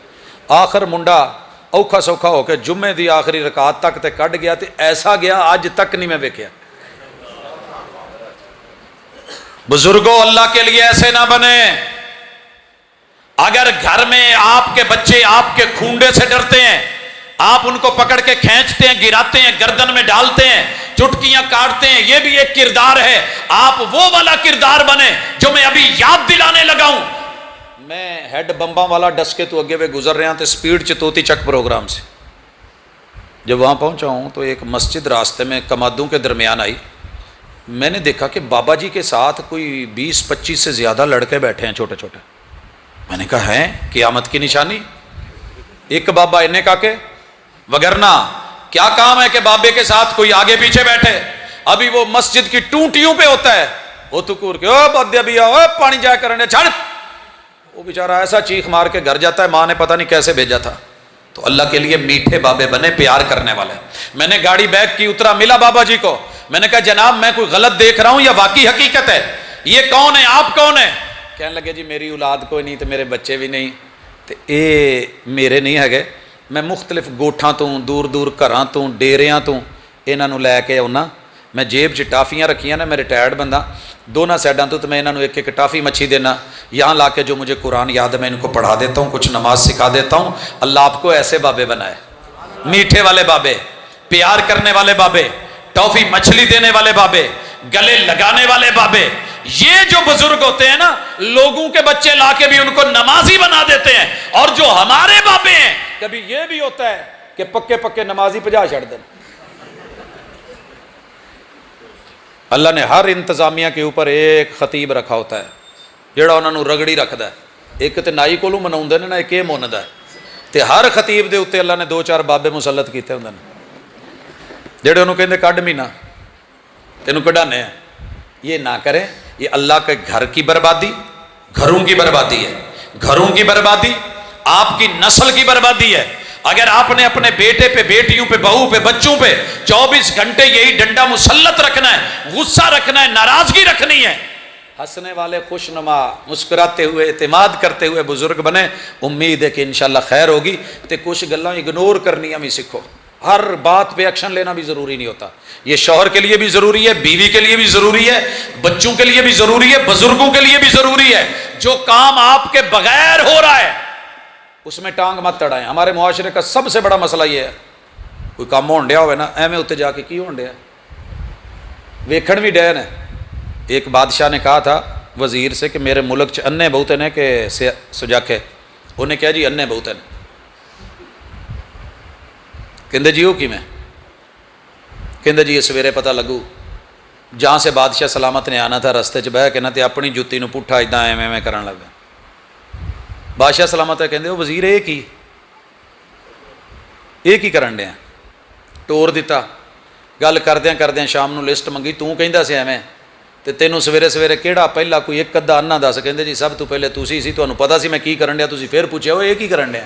آخر منڈا اوکھا سوکھا ہو کے جمعے دی آخری رکعت تک تے کٹ گیا تے ایسا گیا آج تک نہیں میں ویکھیا. بزرگوں اللہ کے لیے ایسے نہ بنے. اگر گھر میں آپ کے بچے آپ کے کھونڈے سے ڈرتے ہیں، آپ ان کو پکڑ کے کھینچتے ہیں، گراتے ہیں، گردن میں ڈالتے ہیں، چٹکیاں کاٹتے ہیں، یہ بھی ایک کردار ہے. آپ وہ والا کردار بنے جو میں ابھی یاد دلانے لگا ہوں. میں ہیڈ بمباں والا ڈس کے تو اگے وے گزر رہا تھے سپیڈ چتوتی چک پروگرام سے. جب وہاں پہنچا ہوں تو ایک مسجد راستے میں کمادوں کے درمیان آئی. میں نے دیکھا کہ بابا جی کے ساتھ کوئی 20-25 سے زیادہ لڑکے بیٹھے ہیں چھوٹے چھوٹے. میں نے کہا ہے قیامت کی نشانی. ایک بابا انہیں کہا کہ وگرنہ کیا کام ہے کہ بابے کے ساتھ کوئی آگے پیچھے بیٹھے. ابھی وہ مسجد کی ٹونٹیوں پہ ہوتا ہے، وہ تکور کے او بدیا بیا او پانی جایا کرنے چھڑ. وہ بیچارہ ایسا چیخ مار کے گھر جاتا ہے، ماں نے پتہ نہیں کیسے بھیجا تھا. تو اللہ کے لیے میٹھے بابے بنے، پیار کرنے والے. میں نے گاڑی بیک کی، اترا، ملا بابا جی کو. میں نے کہا جناب میں کوئی غلط دیکھ رہا ہوں یا واقعی حقیقت ہے؟ یہ کون ہے؟ آپ کون ہیں؟ کہنے لگے جی میری اولاد کوئی نہیں، تو میرے بچے بھی نہیں، تو اے میرے نہیں ہے. میں مختلف گوٹھاں تو دور دور گھراں تو ڈیریاں تو انہاں نو لے کے آنا. میں جیب چ ٹافیاں رکھیاں نا، میں ریٹائرڈ بندہ، دونوں سائڈاں تو میں انہاں نو ایک ایک ٹافی مچھی دینا. یہاں لا کے جو مجھے قرآن یاد ہے میں ان کو پڑھا دیتا ہوں، کچھ نماز سکھا دیتا ہوں. اللہ آپ کو ایسے بابے بنائے، میٹھے والے بابے، پیار کرنے والے بابے، ٹافی مچھلی دینے والے بابے، گلے لگانے والے بابے. یہ جو بزرگ ہوتے ہیں نا، لوگوں کے بچے لا کے بھی ان کو نمازی بنا دیتے ہیں. اور جو ہمارے بابے ہیں کبھی یہ بھی ہوتا ہے کہ پکے پکے نمازی پجا چھڑ دیں. اللہ نے ہر انتظامیہ کے اوپر ایک خطیب رکھا ہوتا ہے جڑا انہوں نے رگڑی رکھدا ہے. ایک تے نائی کولوں مناؤندے نے نا، ایک یہ مندا ہے. تے ہر خطیب دے اوتے اللہ نے 2-4 بابے مسلط کیتے ہوندے نے جڑے انہوں کہندے کڈ مہینہ تینوں کڈانے ہیں. یہ نہ کریں، یہ اللہ کے گھر کی بربادی، گھروں کی بربادی ہے. گھروں کی بربادی آپ کی نسل کی بربادی ہے. اگر آپ نے اپنے بیٹے پہ، بیٹیوں پہ، بہو پہ، بچوں پہ 24 گھنٹے یہی ڈنڈا مسلط رکھنا ہے، غصہ رکھنا ہے، ناراضگی رکھنی ہے. ہنسنے والے، خوش نما، مسکراتے ہوئے، اعتماد کرتے ہوئے بزرگ بنے. امید ہے کہ انشاءاللہ خیر ہوگی. تے کچھ گلاں اگنور کرنیاں بھی سیکھو. ہر بات پہ ایکشن لینا بھی ضروری نہیں ہوتا. یہ شوہر کے لیے بھی ضروری ہے، بیوی کے لیے بھی ضروری ہے، بچوں کے لیے بھی ضروری ہے، بزرگوں کے لیے بھی ضروری ہے. جو کام آپ کے بغیر ہو رہا ہے اس میں ٹانگ مت تڑائیں. ہمارے معاشرے کا سب سے بڑا مسئلہ یہ ہے، کوئی کام ہون ڈیا ہوئے نا ایویں اتنے جا کے کی ہون ڈیا ویکھن بھی ڈے نے. ایک بادشاہ نے کہا تھا وزیر سے کہ میرے ملک چ انے بہتے نے کہ سجاکے. انہیں کہا جی انے بہتے نے. کہندے جی وہ کیویں؟ کہندے جی یہ سویرے پتہ لگو جہاں سے بادشاہ سلامت نے آنا تھا رستے چ بہ کے نہ تے اپنی جُتی نو پٹھا اِداں ایویں کرن لگا. بادشاہ سلامت ہے کہندے وہ وزیر یہ کی کرن ڈیا؟ ٹور دیتا. گل کردیاں کردیاں شام نو لسٹ منگی، تو کہندا سی ایویں ਤੇ ਤੈਨੂੰ ਸਵੇਰੇ ਸਵੇਰੇ ਕਿਹੜਾ ਪਹਿਲਾ ਕੋਈ ਇੱਕ ਅੱਧਾ ਅੰਨਾ ਦੱਸ, ਕਹਿੰਦੇ ਜੀ ਸਭ ਤੋਂ ਪਹਿਲੇ ਤੁਸੀਂ ਸੀ, ਤੁਹਾਨੂੰ ਪਤਾ ਸੀ ਮੈਂ ਕੀ ਕਰਨ ਡਿਆ, ਤੁਸੀਂ ਫਿਰ ਪੁੱਛਿਆ ਉਹ ਇਹ ਕੀ ਕਰਨ ਡਿਆ।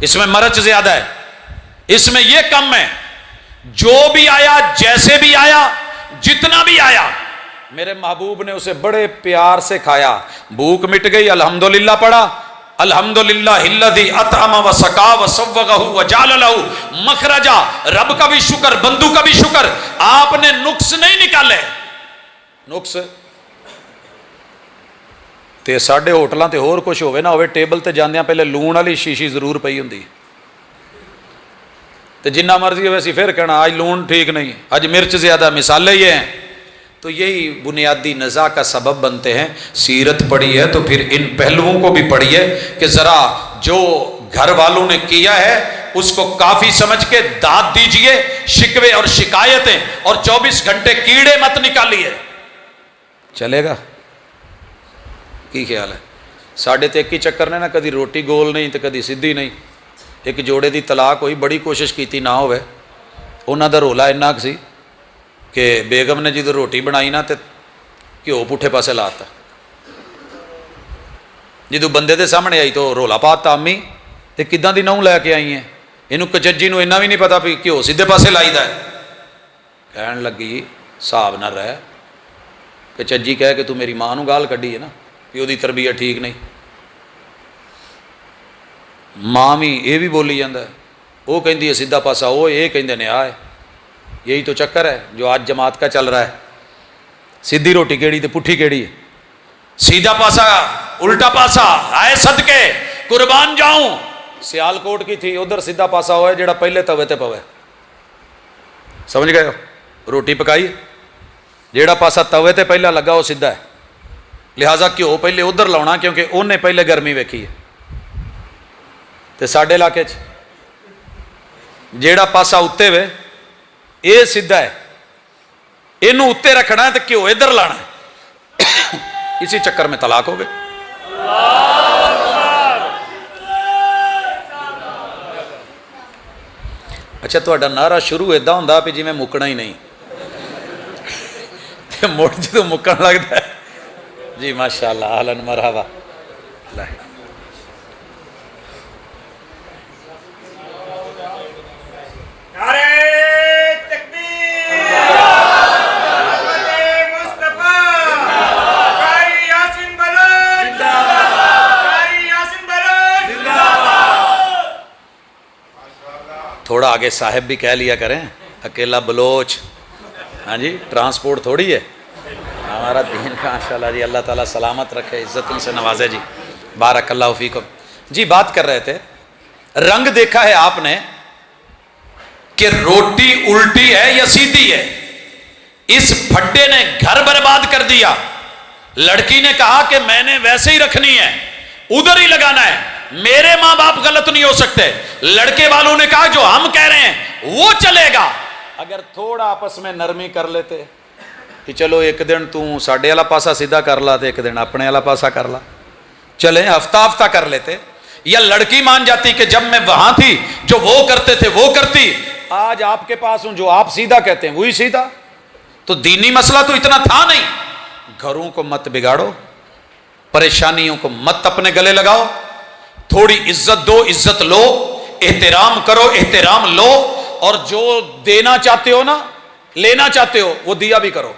اس میں مرچ زیادہ ہے، اس میں یہ کم ہے. جو بھی آیا، جیسے بھی آیا، جتنا بھی آیا، میرے محبوب نے اسے بڑے پیار سے کھایا. بھوک مٹ گئی، الحمدللہ پڑھا. الحمدللہ الذی اطعم وسقا وسوغہ وجعل لہ مخرجا. رب کا بھی شکر، بندو کا بھی شکر. آپ نے نقص نہیں نکالے. نقص تے ساڈے ہوٹلاں تے ہور کچھ ہوے نہ ہوے، ٹیبل تے جاندیاں پہلے لون والی شیشی ضرور پئی ہوندی، تے جنہ مرضی ہوے سی پھر کہنا آج لون ٹھیک نہیں، آج مرچ زیادہ. مثالیں یہ ہیں. تو یہی بنیادی نزاع کا سبب بنتے ہیں. سیرت پڑھی ہے تو پھر ان پہلوؤں کو بھی پڑھیے کہ ذرا جو گھر والوں نے کیا ہے اس کو کافی سمجھ کے داد دیجئے. شکوے اور شکایتیں اور 24 گھنٹے کیڑے مت نکالیے. چلے گا؟ کی خیال ہے؟ ساڑھے تے ایک ہی چکر نے نا، کدی روٹی گول نہیں تو کدی سیدھی نہیں. ایک جوڑے دی طلاق ہوئی، بڑی کوشش کیتی نہ ہوئے. انہاں دا رولا انہا سی کہ بیگم نے جدو روٹی بنائی نا تے گھیو پٹھے پاسے لاتا. جدو بندے دے سامنے آئی تو رولا پاتا، امی تے کداں دی نہوں لے کے آئی ہیں؟ اینو کچجی نو انہا بھی نہیں پتا بھی گھیو سیدھے پاسے لائی دا ہے. کہن لگی صاحب نہ رہ، کچجی کہہ کہ تو میری ماں نو گال کڈی ہے نا، پیو دی تربیت ٹھیک نہیں. ماں بھی یہ بھی بولی جاندہ ہے، وہ کہندی ہے سیدھا پاسا، وہ یہ کہندے نے آئے. یہی تو چکر ہے جو آج جماعت کا چل رہا ہے. سیدھی روٹی کیڑی تے پٹھی کیڑی ہے؟ سیدھا پاسا الٹا پاسا، آئے صدقے قربان جاؤں. سیال کوٹ کی تھی، ادھر سیدھا پاسا ہوا ہے جڑا پہلے توے تے پوے. سمجھ گئے ہو؟ روٹی پکائی، جیڑا پاسا توے تے پہلا لگا وہ سیدھا ہے، لہٰذا گھیو پہلے ادھر لاؤنا کیونکہ انہیں پہلے گرمی ویکھی ہے. تے ساڈے علاقے جیڑا پاسا اتے وے یہ سیدھا ہے، اینو اتے رکھنا ہے تے گھیو ادھر لانا ہے. اسی چکر میں طلاق ہو گئے. اچھا تہاڈا نعرہ شروع ایدا ہوندا پہ جی میں مکنا ہی نہیں، مڑ جدوں مکن لگتا ہے جی ماشاءاللہ اہلاً مرحبا. نعرہ تکبیر، احمد مصطفیٰ، قاری یاسین بلوچ، قاری یاسین بلوچ. تھوڑا آگے صاحب بھی کہہ لیا کریں، اکیلا بلوچ. ہاں جی، ٹرانسپورٹ تھوڑی ہے ہمارا دین کا. ماشاءاللہ جی، اللہ تعالیٰ سلامت رکھے، عزتوں سے نوازے جی. بارک اللہ فیکم. جی بات کر رہے تھے، رنگ دیکھا ہے آپ نے کہ روٹی الٹی ہے یا سیدھی ہے. اس پھڈے نے گھر برباد کر دیا. لڑکی نے کہا کہ میں نے ویسے ہی رکھنی ہے، ادھر ہی لگانا ہے، میرے ماں باپ غلط نہیں ہو سکتے. لڑکے والوں نے کہا جو ہم کہہ رہے ہیں وہ چلے گا. اگر تھوڑا آپس میں نرمی کر لیتے کہ چلو ایک دن تو ساڈے والا پاسا سیدھا کر لا تے ایک دن اپنے والا پاسا کر لا، چلیں ہفتہ ہفتہ کر لیتے. یا لڑکی مان جاتی کہ جب میں وہاں تھی جو وہ کرتے تھے وہ کرتی، آج آپ کے پاس ہوں جو آپ سیدھا کہتے ہیں وہی سیدھا. تو دینی مسئلہ تو اتنا تھا نہیں. گھروں کو مت بگاڑو، پریشانیوں کو مت اپنے گلے لگاؤ. تھوڑی عزت دو، عزت لو، احترام کرو، احترام لو. اور جو دینا چاہتے ہو نا، لینا چاہتے ہو وہ دیا بھی کرو.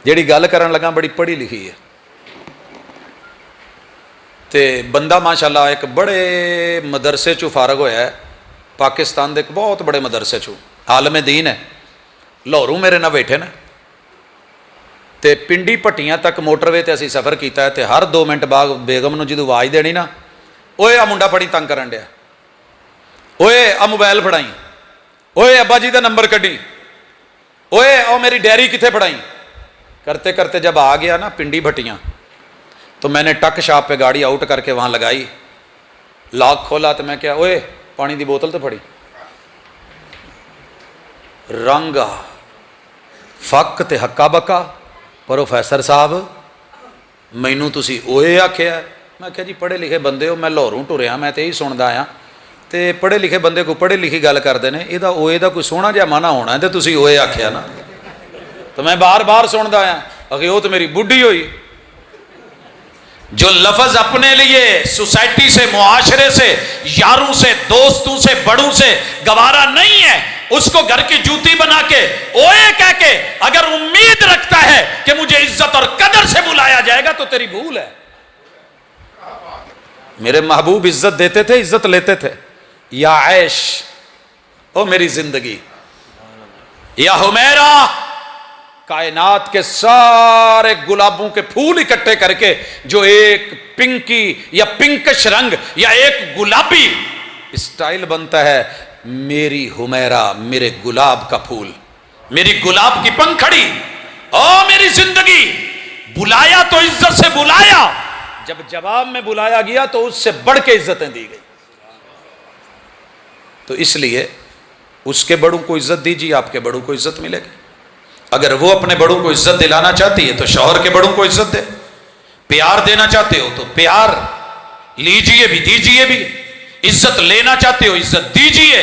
جیڑی گل کرن لگا بڑی پڑھی لکھی ہے تے بندہ ماشاءاللہ ایک بڑے مدرسے چو فارغ ہویا ہے، پاکستان دے ایک بہت بڑے مدرسے چو، عالم دین ہے. لاہوروں میرے نہ بیٹھے نا تے پنڈی پٹیاں تک موٹر وے تے اسی سفر کیتا ہے. تے ہر 2 منٹ بعد بیگم نو جدو آواز دینی نا، اوئے آ منڈا پڑی تنگ کرن ڈیا، اوئے آ موبائل پڑھائی، اوئے ابا جی دا نمبر کڈی، اوئے او میری ڈائری کتنے پڑھائی. کرتے کرتے جب آ گیا نا پنڈی بھٹیاں تو میں نے ٹک شاپ پہ گاڑی آؤٹ کر کے وہاں لگائی، لاک کھولا تو میں کیا اوئے پانی دی بوتل تو پڑی. رنگ فک تے ہکا بکا، پروفیسر صاحب مینوں تسی اوئے آکھیا. میں کہا جی پڑھے لکھے بندے ہو، میں لاہوروں ٹریا، میں تے یہی سندا آیا تے پڑھے لکھے بندے کو پڑھی لکھی گل کرتے ہیں، یہ اوئے دا کوئی سونا جہا مانا ہونا ہے تے تسی اوئے آکھیا نا. تو میں بار بار سندا آیا، اگے وہ تو میری بڈھی ہوئی. جو لفظ اپنے لیے سوسائٹی سے، معاشرے سے، یاروں سے، دوستوں سے، بڑوں سے گوارا نہیں ہے، اس کو گھر کی جوتی بنا کے اوئے کہہ کے اگر امید رکھتا ہے کہ مجھے عزت اور قدر سے بلایا جائے گا تو تیری بھول ہے۔ میرے محبوب عزت دیتے تھے، عزت لیتے تھے۔ یا عیش، او میری زندگی، یا حمیرہ، کائنات کے سارے گلابوں کے پھول اکٹھے کر کے جو ایک پنکی یا پنکش رنگ یا ایک گلابی اسٹائل بنتا ہے، میری حمیرہ، میرے گلاب کا پھول، میری گلاب کی پنکھڑی، او میری زندگی، بلایا تو عزت سے بلایا، جب جواب میں بلایا گیا تو اس سے بڑھ کے عزتیں دی گئی۔ تو اس لیے اس کے بڑوں کو عزت دیجیے، آپ کے بڑوں کو عزت ملے گی۔ اگر وہ اپنے بڑوں کو عزت دلانا چاہتی ہے تو شوہر کے بڑوں کو عزت دے، پیار دینا چاہتے ہو تو پیار لیجئے بھی دیجئے بھی، عزت لینا چاہتے ہو عزت دیجئے،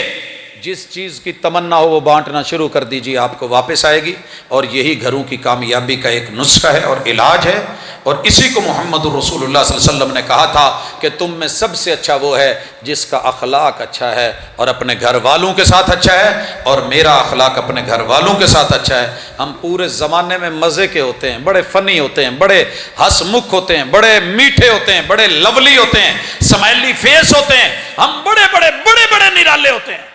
جس چیز کی تمنا ہو وہ بانٹنا شروع کر دیجئے، آپ کو واپس آئے گی، اور یہی گھروں کی کامیابی کا ایک نسخہ ہے اور علاج ہے۔ اور اسی کو محمد رسول اللہ صلی اللہ علیہ وسلم نے کہا تھا کہ تم میں سب سے اچھا وہ ہے جس کا اخلاق اچھا ہے اور اپنے گھر والوں کے ساتھ اچھا ہے، اور میرا اخلاق اپنے گھر والوں کے ساتھ اچھا ہے۔ ہم پورے زمانے میں مزے کے ہوتے ہیں، بڑے فنی ہوتے ہیں، بڑے ہنس مکھ ہوتے ہیں، بڑے میٹھے ہوتے ہیں، بڑے لولی ہوتے ہیں، سمائلی فیس ہوتے ہیں، ہم بڑے بڑے بڑے بڑے نرالے ہوتے ہیں۔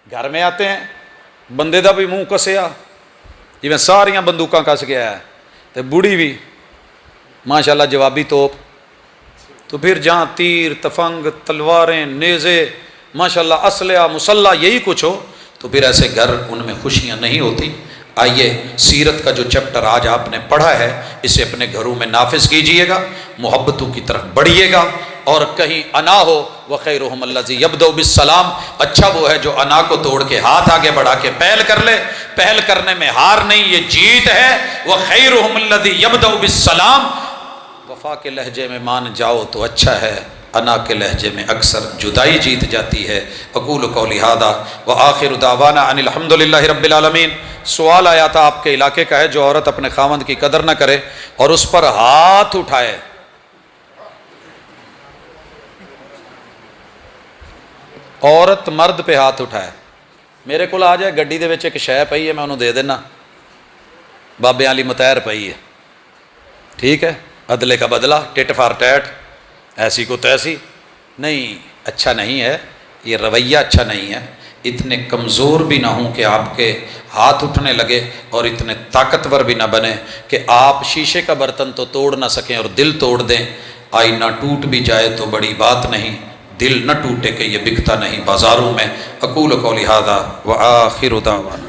گھر میں آتے ہیں بندے دا بھی منہ کسیا جی میں ساریاں بندوقاں کس گیا ہے، تے بوڑھی بھی ماشاءاللہ جوابی توپ، تو پھر جہاں تیر، تفنگ، تلواریں، نیزے، ماشاءاللہ اسلحہ، مسلح یہی کچھ ہو، تو پھر ایسے گھر ان میں خوشیاں نہیں ہوتی۔ آئیے سیرت کا جو چیپٹر آج آپ نے پڑھا ہے اسے اپنے گھروں میں نافذ کیجئے گا، محبتوں کی طرف بڑھیے گا، اور کہیں انا ہو وَخَيْرُهُمُ الَّذِي يَبْدَأُ بِالسَّلَامِ، اچھا وہ ہے جو انا کو توڑ کے ہاتھ آگے بڑھا کے پہل کر لے، پہل کرنے میں ہار نہیں، یہ جیت ہے۔ وَخَيْرُهُمُ الَّذِي يَبْدَأُ بِالسَّلَامِ، وفا کے لہجے میں مان جاؤ تو اچھا ہے، انا کے لہجے میں اکثر جدائی جیت جاتی ہے۔ اقول قولی ھذا وآخر دعوانا ان الحمد للہ رب العالمین۔ سوال آیا تھا آپ کے علاقے کا ہے، جو عورت اپنے خاوند کی قدر نہ کرے اور اس پر ہاتھ اٹھائے، عورت مرد پہ ہاتھ اٹھائے، میرے کو آ جائے گڈی دے وچ ایک شے پئی ہے میں انہوں دے دینا، بابے والی متیر پئی ہے، ٹھیک ہے، عدلے کا بدلہ، ٹٹ فار ٹیٹ، ایسی کو تیسی نہیں، اچھا نہیں ہے یہ رویہ، اچھا نہیں ہے۔ اتنے کمزور بھی نہ ہوں کہ آپ کے ہاتھ اٹھنے لگے، اور اتنے طاقتور بھی نہ بنے کہ آپ شیشے کا برتن تو توڑ نہ سکیں اور دل توڑ دیں۔ آئینہ ٹوٹ بھی جائے تو بڑی بات نہیں، دل نہ ٹوٹے کہ یہ بکتا نہیں بازاروں میں۔ اقول قولی ھذا وآخر دعوانا